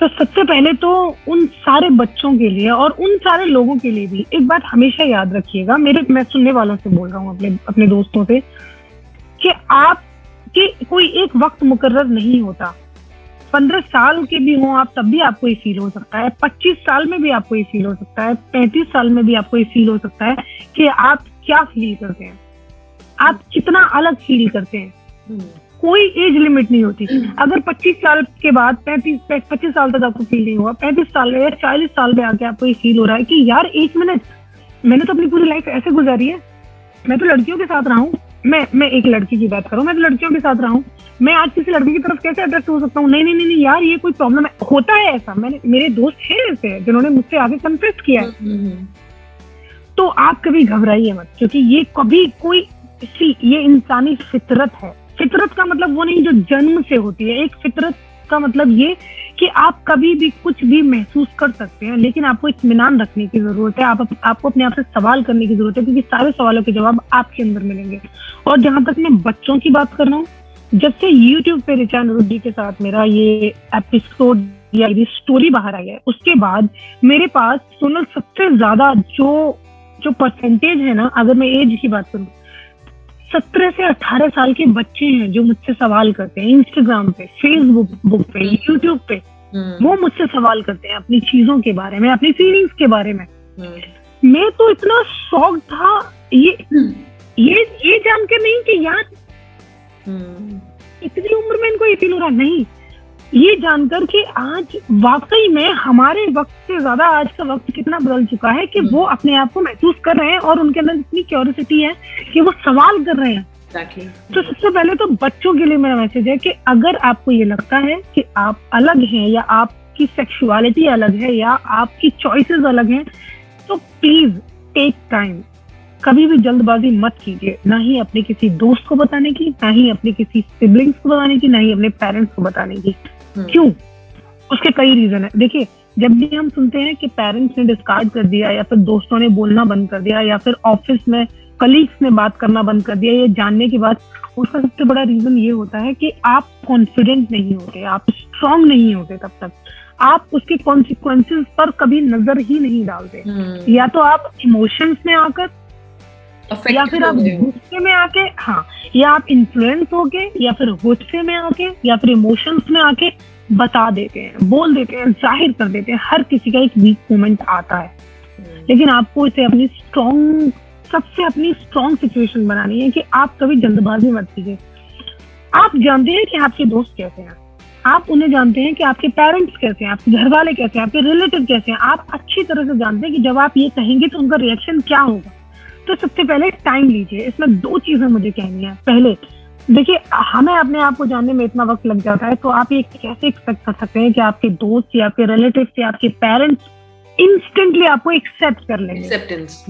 [SPEAKER 2] तो सबसे पहले तो उन सारे बच्चों के लिए और उन सारे लोगों के लिए भी एक बात हमेशा याद रखिएगा, मैं सुनने वालों से बोल रहा हूँ, अपने दोस्तों से, कि आपके कोई एक वक्त मुकर्रर नहीं होता. 15 साल के भी हो आप तब भी आपको ये फील हो सकता है, 25 साल में भी आपको ये फील हो सकता है, 35 साल में भी आपको ये फील हो सकता है कि आप क्या फील करते हैं, आप कितना अलग फील करते हैं. कोई एज लिमिट नहीं होती. अगर 25 साल के बाद 25 साल तक आपको फील नहीं हुआ, 35 साल या 40 साल में आके आपको ये फील हो रहा है कि यार एक मिनट, मैंने तो अपनी पूरी लाइफ ऐसे गुजारी है, मैं तो लड़कियों के साथ रहा हूँ, मैं एक लड़की की बात करूँ, मैं तो लड़कियों के साथ रहा हूँ, मैं आज किसी लड़की की तरफ कैसे अट्रैक्ट हो सकता हूँ? नहीं यार, ये कोई प्रॉब्लम है. होता है ऐसा, मेरे दोस्त हैं ऐसे जिन्होंने मुझसे आगे कन्फेस किया है. तो आप कभी घबराइए मत, क्योंकि ये कभी कोई ये इंसानी फितरत है. फितरत का मतलब वो नहीं जो जन्म से होती है, एक फितरत का मतलब ये कि आप कभी भी कुछ भी महसूस कर सकते हैं, लेकिन आपको इत्मीनान रखने की जरूरत है. आपको अपने आप से सवाल करने की जरूरत है, क्योंकि सारे सवालों के जवाब आपके अंदर मिलेंगे. और जहां तक मैं बच्चों की बात कर रहा हूँ, जब से YouTube पे ऋचा अनिरुद्ध के साथ मेरा ये एपिसोड या मेरी स्टोरी बाहर आई है, उसके बाद मेरे पास सोनल सबसे ज्यादा जो परसेंटेज है ना, अगर मैं एज की बात करूँ, 17 से 18 साल के बच्चे हैं जो मुझसे सवाल करते हैं. इंस्टाग्राम पे, फेसबुक पे, यूट्यूब पे वो मुझसे सवाल करते हैं अपनी चीजों के बारे में, अपनी फीलिंग्स के बारे में. मैं तो इतना शॉक था ये जानकर नहीं कि यार इतनी उम्र में इनको ये फील हो रहा. नहीं, ये जानकर कि आज वाकई में हमारे वक्त से ज्यादा आज का वक्त कितना बदल चुका है कि वो अपने आप को महसूस कर रहे हैं और उनके अंदर इतनी क्यूरियोसिटी है कि वो सवाल कर रहे हैं. तो सबसे पहले तो बच्चों के लिए मेरा मैसेज है कि अगर आपको ये लगता है कि आप अलग हैं या आपकी सेक्सुअलिटी अलग है या आपकी चॉइसेस अलग हैं, तो प्लीज टेक टाइम. कभी भी जल्दबाजी मत कीजिए, ना ही अपने किसी दोस्त को बताने की, ना ही अपने किसी सिबलिंग्स को बताने की, ना ही अपने पेरेंट्स को बताने की. क्यों? उसके कई रीजन है. देखिए, जब भी हम सुनते हैं कि पेरेंट्स ने डिस्कार्ड कर दिया या फिर दोस्तों ने बोलना बंद कर दिया या फिर ऑफिस में कलीग्स ने बात करना बंद कर दिया, ये जानने के बाद उसका सबसे बड़ा रीजन ये होता है कि आप कॉन्फिडेंट नहीं होते, आप स्ट्रांग नहीं होते. तब तक आप उसके कॉन्सिक्वेंसेस पर कभी नजर ही नहीं डालते. या तो आप इमोशंस में आकर, या फिर आप गुस्से में आके, हाँ, या आप इन्फ्लुएंस होके, या फिर गुस्से में आके, या फिर इमोशंस में आके बता देते हैं, बोल देते हैं, जाहिर कर देते हैं. हर किसी का एक वीक मोमेंट आता है, लेकिन आपको इसे अपनी स्ट्रॉन्ग सिचुएशन बनानी है कि आप कभी जल्दबाजी मत कीजिए. आप जानते हैं कि आपके दोस्त कैसे हैं, आप उन्हें जानते हैं कि आपके पेरेंट्स कैसे हैं, आपके घर वाले कैसे हैं, आपके रिलेटिव कैसे हैं. आप अच्छी तरह से जानते हैं कि जब आप ये कहेंगे तो उनका रिएक्शन क्या होगा. तो सबसे पहले टाइम लीजिए। इसमें 2 चीजें मुझे कहनी है। पहले देखिए, हमें अपने आप को जानने में इतना वक्त लग जाता है, तो आप ये कैसे एक्सपेक्ट कर सकते हैं कि आपके दोस्त या आपके रिलेटिव या आपके पेरेंट्स इंस्टेंटली आपको एक्सेप्ट कर लेंगे,
[SPEAKER 1] एक्सेप्टेंस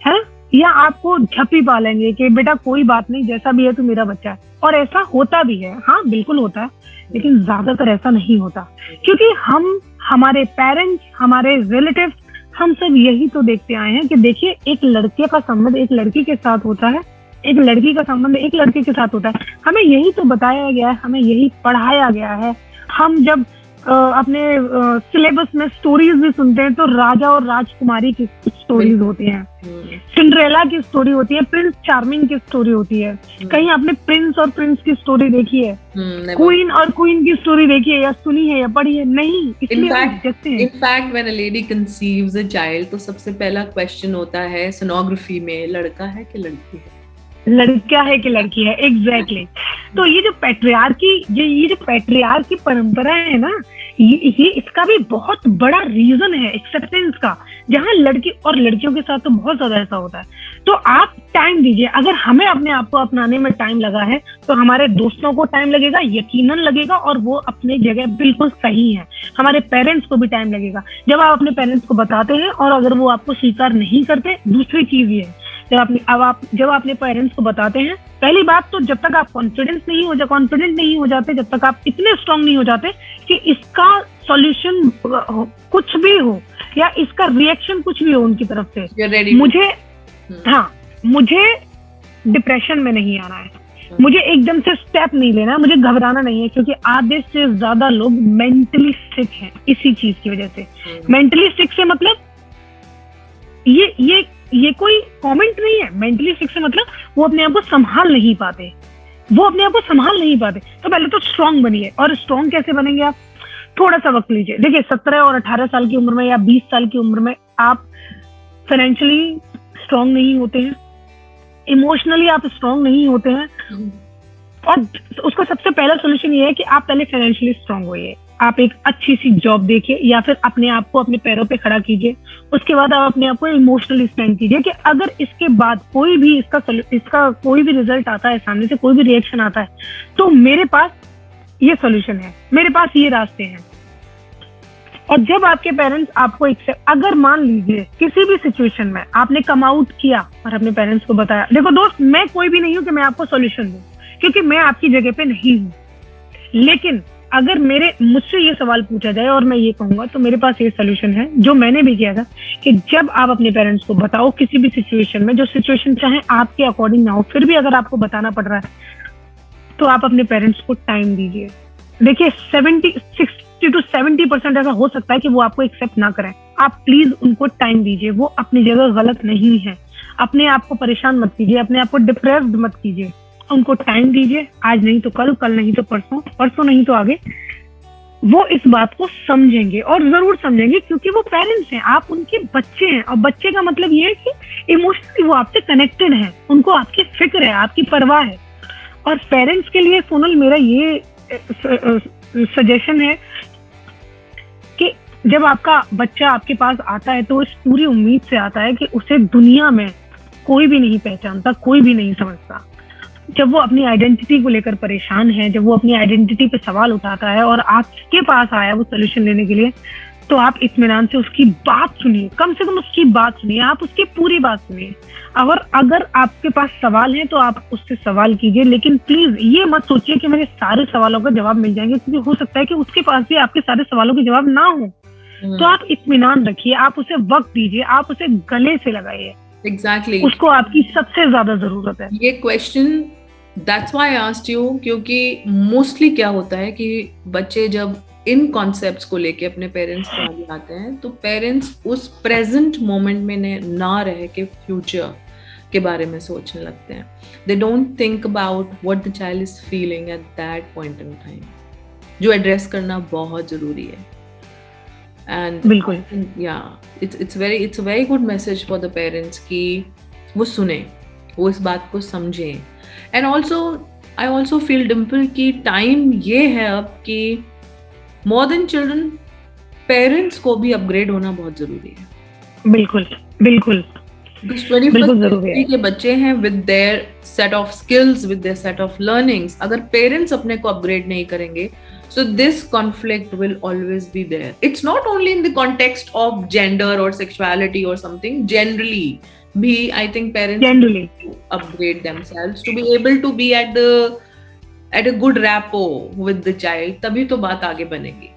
[SPEAKER 2] है, या आपको झपी पालेंगे कि बेटा कोई बात नहीं, जैसा भी है तू मेरा बच्चा है। और ऐसा होता भी है, हाँ बिल्कुल होता है, लेकिन ज्यादातर ऐसा नहीं होता, क्योंकि हम, हमारे पेरेंट्स, हमारे रिलेटिव्स, हम सब यही तो देखते आए हैं कि देखिए, एक लड़के का संबंध एक लड़की के साथ होता है, एक लड़की का संबंध एक लड़के के साथ होता है। हमें यही तो बताया गया है, हमें यही पढ़ाया गया है। हम जब अपने सिलेबस में स्टोरीज भी सुनते हैं तो राजा और राजकुमारी की स्टोरीज होती हैं, सिंड्रेला की स्टोरी होती है, प्रिंस चार्मिंग की स्टोरी होती है। कहीं आपने प्रिंस और प्रिंस की स्टोरी देखी है? क्वीन और क्वीन की स्टोरी देखी है या सुनी है या पढ़ी है? नहीं।
[SPEAKER 1] In fact when a lady conceives a child, तो सबसे पहला क्वेश्चन होता है सोनोग्राफी में, लड़का है कि लड़की है,
[SPEAKER 2] लड़का है कि लड़की है। एग्जैक्टली। तो ये जो पैट्रियार्की, ये जो पैट्रियार्की परंपरा है ना, ये इसका भी बहुत बड़ा रीजन है एक्सेप्टेंस का, जहाँ लड़की और लड़कियों के साथ तो बहुत ज्यादा ऐसा होता है। तो आप टाइम दीजिए। अगर हमें अपने आप को अपनाने में टाइम लगा है, तो हमारे दोस्तों को टाइम लगेगा, यकीनन लगेगा, और वो अपने जगह बिल्कुल सही है। हमारे पेरेंट्स को भी टाइम लगेगा। जब आप अपने पेरेंट्स को बताते हैं और अगर वो आपको स्वीकार नहीं करते, दूसरी चीज ये है, जब अपने पेरेंट्स को बताते हैं, पहली बात तो जब तक आप कॉन्फिडेंट नहीं हो जाते, जब तक आप इतने स्ट्रांग नहीं हो जाते कि इसका सॉल्यूशन कुछ भी हो या इसका रिएक्शन कुछ भी हो उनकी तरफ से, मुझे डिप्रेशन में नहीं आना है, मुझे एकदम से स्टेप नहीं लेना, मुझे घबराना नहीं है, क्योंकि आधे से ज्यादा लोग मेंटली सिक हैं इसी चीज की वजह से। मेंटली सिक से मतलब ये कोई कमेंट नहीं है। मेंटली सिक से मतलब वो अपने आप को संभाल नहीं पाते, तो पहले तो स्ट्रांग बनिए। और स्ट्रांग कैसे बनेंगे आप? थोड़ा सा वक्त लीजिए। देखिए, 17 और 18 साल की उम्र में या 20 साल की उम्र में आप फाइनेंशियली स्ट्रांग नहीं होते हैं, इमोशनली आप स्ट्रांग नहीं होते हैं, और उसका सबसे पहला सोल्यूशन ये है कि आप पहले फाइनेंशियली स्ट्रांग होइए। आप एक अच्छी सी जॉब देखिए या फिर अपने आप को अपने पैरों पे खड़ा कीजिए। उसके बाद आप अपने आप को इमोशनली स्टैंड कीजिए कि अगर इसके बाद कोई भी इसका कोई भी रिजल्ट आता है, सामने से कोई भी रिएक्शन आता है, तो मेरे पास ये सोल्यूशन है, मेरे पास ये रास्ते हैं। और जब आपके पेरेंट्स आपको अगर मान लीजिए किसी भी सिचुएशन में आपने कम आउट किया और अपने पेरेंट्स को बताया, देखो दोस्त, मैं कोई भी नहीं हूं कि मैं आपको सोल्यूशन दूं, क्योंकि मैं आपकी जगह पे नहीं हूं, लेकिन अगर मुझसे ये सवाल पूछा जाए और मैं ये कहूंगा, तो मेरे पास ये सोल्यूशन है जो मैंने भी किया था, कि जब आप अपने पेरेंट्स को बताओ किसी भी सिचुएशन में, जो सिचुएशन चाहे आपके अकॉर्डिंग ना हो, फिर भी अगर आपको बताना पड़ रहा है, तो आप अपने पेरेंट्स को टाइम दीजिए। देखिए, 60 to 70% ऐसा हो सकता है कि वो आपको एक्सेप्ट ना करें। आप प्लीज उनको टाइम दीजिए। वो अपनी जगह गलत नहीं है। अपने आप को परेशान मत कीजिए, अपने आप को डिप्रेस्ड मत कीजिए। उनको टाइम दीजिए। आज नहीं तो कल, कल नहीं तो परसों, परसों नहीं तो आगे वो इस बात को समझेंगे, और जरूर समझेंगे, क्योंकि वो पेरेंट्स हैं, आप उनके बच्चे हैं। और बच्चे का मतलब ये है कि इमोशनली वो आपसे कनेक्टेड है, उनको आपकी फिक्र है, आपकी परवाह है। और पेरेंट्स के लिए सोनल मेरा ये सजेशन है कि जब आपका बच्चा आपके पास आता है, तो इस पूरी उम्मीद से आता है कि उसे दुनिया में कोई भी नहीं पहचानता, कोई भी नहीं समझता। जब वो अपनी आइडेंटिटी को लेकर परेशान है, जब वो अपनी आइडेंटिटी पे सवाल उठाता है और आपके पास आया वो सोल्यूशन लेने के लिए, तो आप इत्मीनान से उसकी बात सुनिए, कम से कम उसकी बात सुनिए, आप उसकी पूरी बात सुनिए। और अगर आपके पास सवाल है तो आप उससे सवाल कीजिए, लेकिन प्लीज ये मत सोचिए कि मेरे सारे सवालों का जवाब मिल जाएंगे, क्योंकि हो सकता है कि उसके पास भी आपके सारे सवालों के जवाब ना हो। तो आप इत्मीनान रखिए, आप उसे वक्त दीजिए, आप उसे गले से लगाइए।
[SPEAKER 1] एग्जैक्टली,
[SPEAKER 2] उसको आपकी सबसे ज्यादा जरूरत है।
[SPEAKER 1] ये question that's why I asked you, क्योंकि मोस्टली क्या होता है कि बच्चे जब इन कॉन्सेप्ट्स को लेके अपने पेरेंट्स के आगे आते हैं, तो पेरेंट्स उस प्रेजेंट मोमेंट में ना रह के फ्यूचर के बारे में सोचने लगते हैं। They don't think about what the child is feeling at that point in time, जो एड्रेस करना बहुत जरूरी है। एंड
[SPEAKER 2] बिल्कुल,
[SPEAKER 1] या it's a very good message for the parents कि वो सुने, वो इस बात को समझें। And also I also feel Dimple की टाइम ये है अब कि मोर देन चिल्ड्रन, पेरेंट्स को भी अपग्रेड होना बहुत जरूरी है।
[SPEAKER 2] बिल्कुल बिल्कुल।
[SPEAKER 1] Because 21st
[SPEAKER 2] बिल्कुल जरूरी
[SPEAKER 1] century
[SPEAKER 2] है।
[SPEAKER 1] के बच्चे हैं with their set of skills, with their set of learnings. अगर parents अपने को upgrade नहीं करेंगे, so this conflict will always be there. It's not only in the context of gender or sexuality or something. Generally, भी I think parents
[SPEAKER 2] generally
[SPEAKER 1] need to upgrade themselves to be able to be at a good rapport with the child. तभी तो बात आगे बनेगी।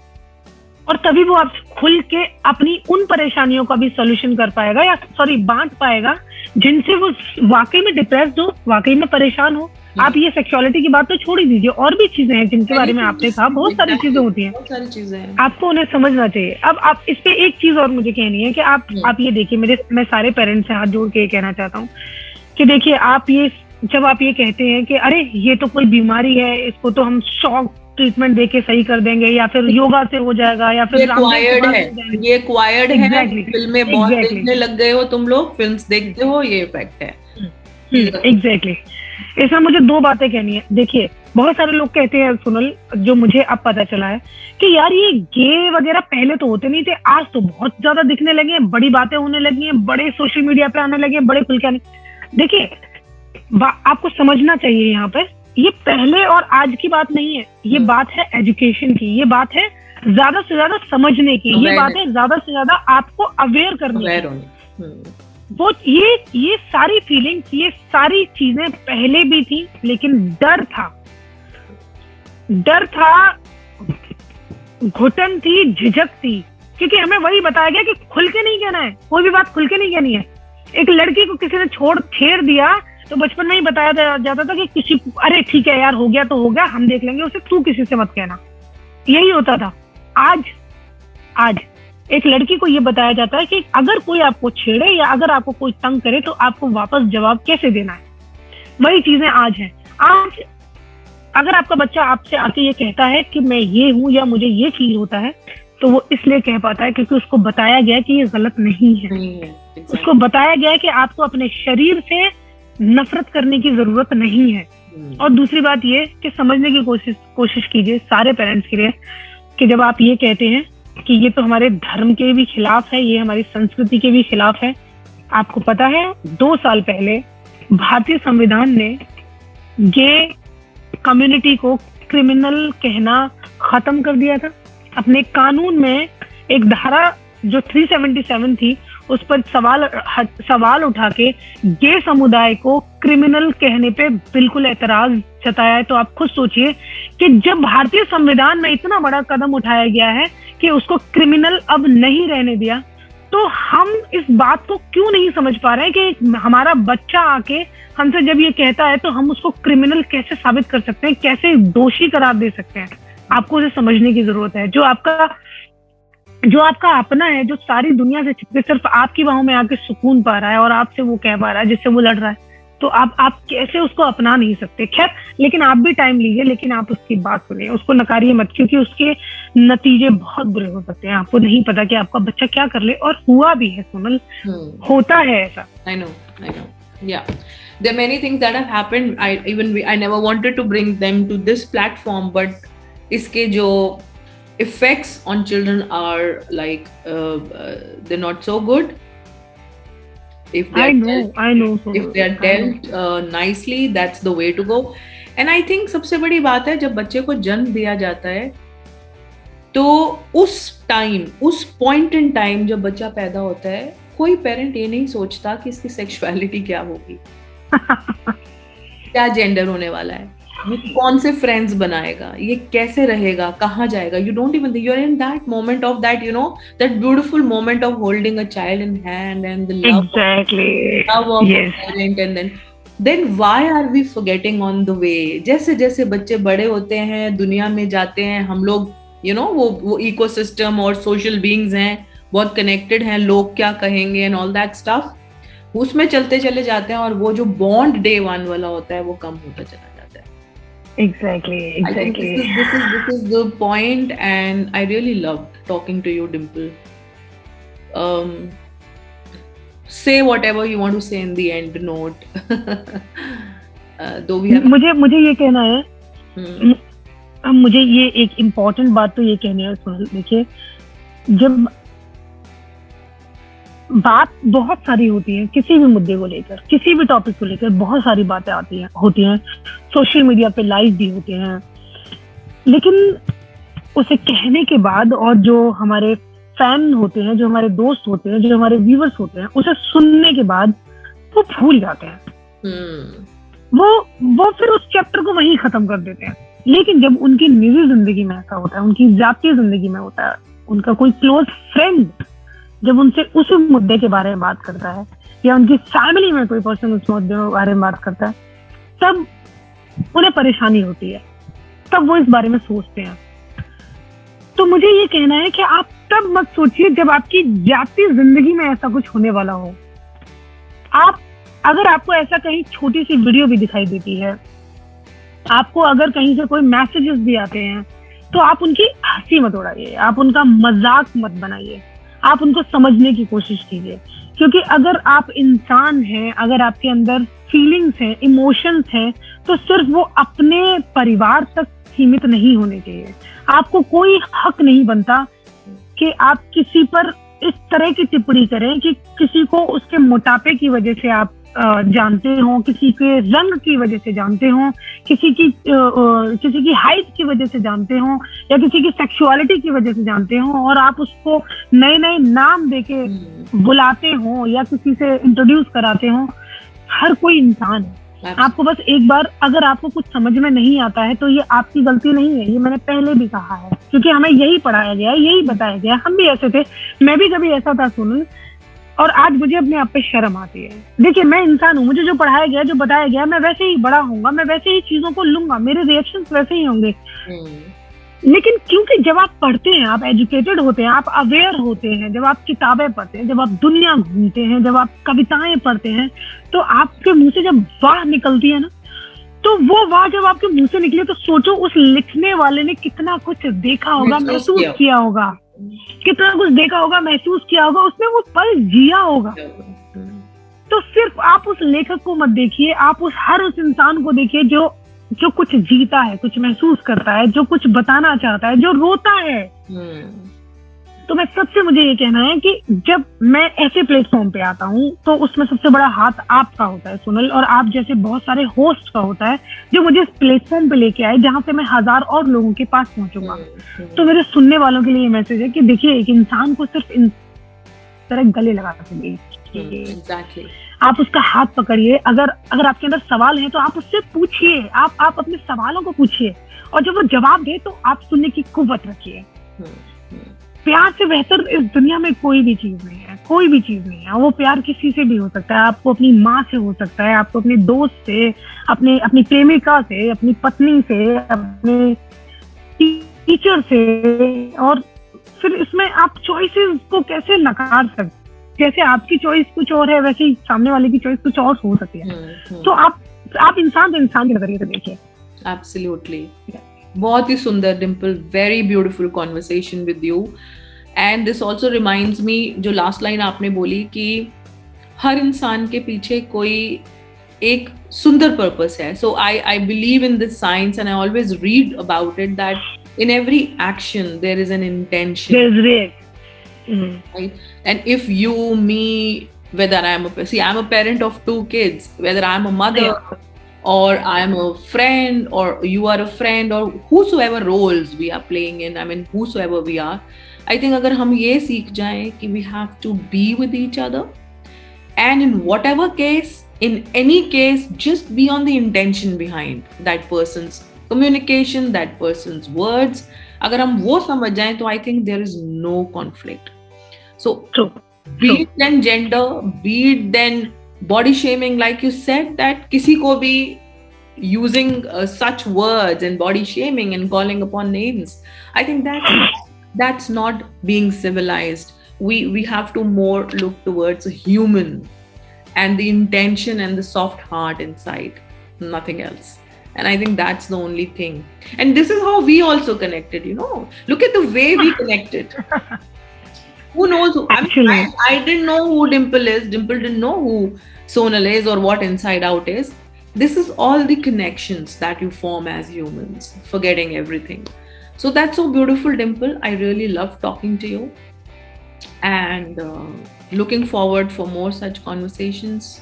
[SPEAKER 2] और तभी वो आप खुल के अपनी उन परेशानियों का भी सोल्यूशन कर पाएगा, या सॉरी बांट पाएगा, जिनसे वो वाकई में डिप्रेस्ड हो, वाकई में परेशान हो। आप ये सेक्सुअलिटी की बात तो छोड़ ही दीजिए, और भी चीजें हैं जिनके बारे में आपने कहा, बहुत सारी चीजें होती हैं,
[SPEAKER 1] बहुत सारी चीजें हैं,
[SPEAKER 2] आपको उन्हें समझना चाहिए। अब आप इस पे एक चीज और मुझे कहनी है कि आप ये देखिए, मैं सारे पेरेंट्स से हाथ जोड़ के ये कहना चाहता हूँ कि देखिए, जब आप ये कहते हैं कि अरे ये तो कोई बीमारी है, इसको तो हम शॉक ट्रीटमेंट देके सही कर देंगे, या फिर योगा से हो जाएगा, या फिर
[SPEAKER 1] ये क्वायर्ड है, फिल्में बहुत देखने लग गए हो तुम लोग, फिल्म्स देखते हो, ये इफेक्ट है।
[SPEAKER 2] एग्जैक्टली। इसमें मुझे दो बातें कहनी है। देखिए, बहुत सारे लोग कहते हैं सुनल, जो मुझे अब पता चला है कि यार ये गे वगैरह पहले तो होते नहीं थे, आज तो बहुत ज्यादा दिखने लगे हैं, बड़ी बातें होने लगी हैं, बड़े सोशल मीडिया पे आने लगे, बड़े खुल के आने। देखिए, आपको समझना चाहिए यहाँ पर, ये पहले और आज की बात नहीं है, ये बात है एजुकेशन की, ये बात है ज्यादा से ज्यादा समझने की, ये बात है ज्यादा से ज्यादा आपको अवेयर करने की। वो ये सारी फीलिंग्स, ये सारी चीजें पहले भी थी, लेकिन डर था, घुटन थी, झिझक थी, क्योंकि हमें वही बताया गया कि खुल के नहीं कहना है, कोई भी बात खुल के नहीं कहनी है। एक लड़की को किसी ने छेड़ दिया तो बचपन में ही बताया जाता था कि अरे ठीक है यार, हो गया तो हो गया, हम देख लेंगे उसे, तू किसी से मत कहना, यही होता था। आज एक लड़की को ये बताया जाता है कि अगर कोई आपको छेड़े या अगर आपको कोई तंग करे तो आपको वापस जवाब कैसे देना है। वही चीजें आज हैं। आज अगर आपका बच्चा आपसे आके ये कहता है कि मैं ये हूं या मुझे ये फील होता है, तो वो इसलिए कह पाता है क्योंकि उसको बताया गया कि ये गलत नहीं है। उसको बताया गया कि आपको अपने शरीर से नफरत करने की जरूरत नहीं है। और दूसरी बात ये कि समझने की कोशिश कीजिए सारे पेरेंट्स के लिए, कि जब आप ये कहते हैं कि ये तो हमारे धर्म के भी खिलाफ है, ये हमारी संस्कृति के भी खिलाफ है, आपको पता है 2 साल पहले भारतीय संविधान ने गे कम्युनिटी को क्रिमिनल कहना खत्म कर दिया था। अपने कानून में एक धारा जो 377 थी, उस पर सवाल उठा के गे समुदाय को क्रिमिनल कहने पे बिल्कुल एतराज जताया है। तो आप खुद सोचिए कि जब भारतीय संविधान में इतना बड़ा कदम उठाया गया है कि उसको क्रिमिनल अब नहीं रहने दिया, तो हम इस बात को क्यों नहीं समझ पा रहे हैं कि हमारा बच्चा आके हमसे जब ये कहता है तो हम उसको क्रिमिनल कैसे साबित कर सकते हैं, कैसे दोषी करार दे सकते हैं। आपको उसे समझने की जरूरत है। जो आपका अपना है, जो सारी दुनिया से छिपके सिर्फ आपकी बाहों में आके सुकून पा रहा है और आपसे वो कह पा रहा है, जिससे वो लड़ रहा है, तो आप कैसे उसको अपना नहीं सकते। खैर, लेकिन आप भी टाइम लीजिए, लेकिन आप उसकी बात सुनिए, उसको नकारिए मत, क्योंकि उसके नतीजे बहुत बुरे हो सकते हैं। आपको नहीं पता कि आपका बच्चा क्या कर ले, और हुआ भी है सोनल, होता है ऐसा।
[SPEAKER 1] I know. Yeah, there are many things that have happened. I never wanted to bring them to this platform, but इसके जो effects on children are like they're not so good. If they are dealt nicely, that's the way to go. And I think सबसे बड़ी बात है, जब बच्चे को जन्म दिया जाता है तो उस पॉइंट इन टाइम जब बच्चा पैदा होता है, कोई पेरेंट ये नहीं सोचता कि इसकी सेक्सुअलिटी क्या होगी, क्या जेंडर होने वाला है, ये कौन से फ्रेंड्स बनाएगा, ये कैसे रहेगा, कहाँ जाएगा। You don't even think, you're in that moment of that, that beautiful moment of holding a child in hand and the love of a parent, and then why are we forgetting on the way? जैसे जैसे बच्चे बड़े होते हैं, दुनिया में जाते हैं, हम लोग वो इकोसिस्टम और सोशल बीइंग्स हैं, बहुत कनेक्टेड हैं, लोग क्या कहेंगे एंड ऑल दैट स्टफ, उसमें चलते चले जाते हैं, और वो जो बॉन्ड डे 1 वाला होता है वो कम होता चला जाता है।
[SPEAKER 2] Exactly.
[SPEAKER 1] I think this is the point, and I really loved talking to you, Dimple. Say whatever you want to say in the end note. Though we have...
[SPEAKER 2] मुझे ये कहना है, मुझे ये एक इम्पोर्टेंट बात तो ये कहनी है सुनल। देखिए, जब बात बहुत सारी होती है, किसी भी मुद्दे को लेकर, किसी भी टॉपिक को लेकर बहुत सारी बातें होती हैं, सोशल मीडिया पे लाइव भी होते हैं, लेकिन उसे कहने के बाद और जो हमारे फैन होते हैं, जो हमारे दोस्त होते हैं, जो हमारे व्यूवर्स होते हैं, उसे सुनने के बाद वो भूल जाते हैं। वो फिर उस चैप्टर को वहीं खत्म कर देते हैं। लेकिन जब उनकी निजी जिंदगी में ऐसा होता है, उनकी जातीय जिंदगी में होता है, उनका कोई क्लोज फ्रेंड जब उनसे उस मुद्दे के बारे में बात करता है, या उनकी फैमिली में कोई पर्सन उस मुद्दे के बारे में बात करता है, तब उन्हें परेशानी होती है, तब वो इस बारे में सोचते हैं। तो मुझे ये कहना है कि आप तब मत सोचिए जब आपकी जातीय जिंदगी में ऐसा कुछ होने वाला हो। अगर आपको ऐसा कहीं छोटी सी वीडियो भी दिखाई देती है, आपको अगर कहीं से कोई मैसेजेस भी आते हैं, तो आप उनकी हंसी मत उड़ाइए, आप उनका मजाक मत बनाइए, आप उनको समझने की कोशिश कीजिए। क्योंकि अगर आप इंसान हैं, अगर आपके अंदर फीलिंग्स हैं, इमोशंस हैं, तो सिर्फ वो अपने परिवार तक सीमित नहीं होने चाहिए। आपको कोई हक नहीं बनता कि आप किसी पर इस तरह की टिप्पणी करें कि किसी को उसके मोटापे की वजह से आप जानते हो, किसी के रंग की वजह से जानते हो, किसी की हाइट की वजह से जानते हो, या किसी की सेक्सुअलिटी की वजह से जानते हो, और आप उसको नए नए नाम देके बुलाते हो या किसी से इंट्रोड्यूस कराते हो। हर कोई इंसान है। आपको बस एक बार, अगर आपको कुछ समझ में नहीं आता है तो ये आपकी गलती नहीं है, ये मैंने पहले भी कहा है, क्योंकि हमें यही पढ़ाया गया है, यही बताया गया है। हम भी ऐसे थे, मैं भी कभी ऐसा था सुनील, और आज मुझे अपने आप पे शर्म आती है। देखिए, मैं इंसान हूँ, मुझे जो पढ़ाया गया, जो बताया गया, मैं वैसे ही बड़ा होऊंगा, मैं वैसे ही चीजों को लूंगा, मेरे रिएक्शंस वैसे ही होंगे। लेकिन क्योंकि जब आप पढ़ते हैं, आप एजुकेटेड होते हैं, आप अवेयर होते हैं, जब आप किताबें पढ़ते हैं, जब आप दुनिया घूमते हैं, जब आप कविताएं पढ़ते हैं, तो आपके मुंह से जब वाह निकलती है ना, तो वो वाह जब आपके मुंह से निकले, तो सोचो उस लिखने वाले ने कितना कुछ देखा होगा, महसूस किया होगा, कितना कुछ देखा होगा, महसूस किया होगा, उसने वो पल जिया होगा। तो सिर्फ आप उस लेखक को मत देखिए, आप उस इंसान को देखिए जो कुछ जीता है, कुछ महसूस करता है, जो कुछ बताना चाहता है, जो रोता है। तो मुझे ये कहना है कि जब मैं ऐसे प्लेटफॉर्म पे आता हूँ, तो उसमें सबसे बड़ा हाथ आपका होता है सुनील, और आप जैसे बहुत सारे होस्ट का होता है, जो मुझे इस प्लेटफॉर्म पे लेके आए, जहाँ से मैं 1000 और लोगों के पास पहुंचूंगा। तो मेरे सुनने वालों के लिए मैसेज है कि देखिए, एक इंसान को सिर्फ इन तरह गले लगा सकते, आप उसका हाथ पकड़िए। अगर आपके अंदर सवाल है तो आप उससे पूछिए, आप अपने सवालों को पूछिए, और जब वो जवाब दे तो आप सुनने की कुव्वत रखिए। प्यार से बेहतर इस दुनिया में कोई भी चीज नहीं है, कोई भी चीज नहीं है। वो प्यार किसी से भी हो सकता है, आपको अपनी माँ से हो सकता है, आपको अपने दोस्त से, अपनी प्रेमिका से, अपनी पत्नी से, अपने टीचर से। और फिर इसमें आप चॉइसेस को कैसे नकार सकते, जैसे आपकी चॉइस कुछ और है, वैसे ही सामने वाले की चॉइस कुछ और हो सकती है। तो आप इंसान के नजरिए से देखिए।
[SPEAKER 1] एब्सोल्युटली, बहुत ही सुंदर Dimple, very beautiful conversation with you. And this also reminds me, जो लास्ट लाइन आपने बोली कि हर इंसान के पीछे कोई एक सुंदर पर्पस है. So I believe in this science, and I always read about it, that in every action there is an intention.
[SPEAKER 2] There's real.
[SPEAKER 1] Right? And if you, me, whether I'm a parent of 2 kids, whether I'm a mother or I'm a friend or you are a friend or whosoever roles we are playing in, I mean whosoever we are, I think अगर हम ये सीख जाएं कि we have to be with each other, and in whatever case, in any case, just be on the intention behind that person's communication, that person's words. अगर हम वो समझ जाएं तो I think there is no conflict. So be it then gender, be it then body shaming, like you said, that किसी को भी using such words and body shaming and calling upon names, I think that's not being civilized. We have to more look towards a human and the intention and the soft heart inside, nothing else. And I think that's the only thing. And this is how we also connected, you know. Look at the way we connected. Who knows?
[SPEAKER 2] Actually,
[SPEAKER 1] I didn't know who Dimple is. Dimple didn't know who Sonal is or what Inside Out is. This is all the connections that you form as humans, forgetting everything. So that's so beautiful, Dimple. I really love talking to you. And looking forward for more such conversations.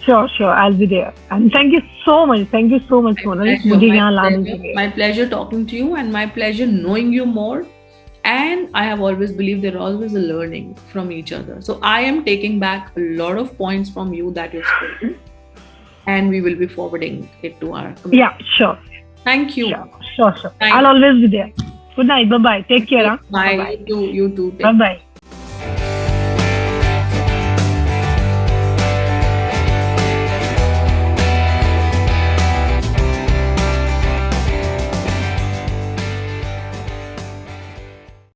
[SPEAKER 2] Sure, sure. I'll be there. And thank you so much. Thank you so much, Sonal.
[SPEAKER 1] Pleasure,
[SPEAKER 2] मुझे यहाँ लाने के लिए.
[SPEAKER 1] my pleasure talking to you, and my pleasure knowing you more. And I have always believed there are always a learning from each other. So I am taking back a lot of points from you that you've spoken, and we will be forwarding it to our community.
[SPEAKER 2] Yeah, sure.
[SPEAKER 1] Thank you.
[SPEAKER 2] Sure.
[SPEAKER 1] Thank
[SPEAKER 2] I'll always be there. Good night. Bye-bye. Take care.
[SPEAKER 1] Bye.
[SPEAKER 2] Bye-bye.
[SPEAKER 1] You too.
[SPEAKER 2] Bye-bye.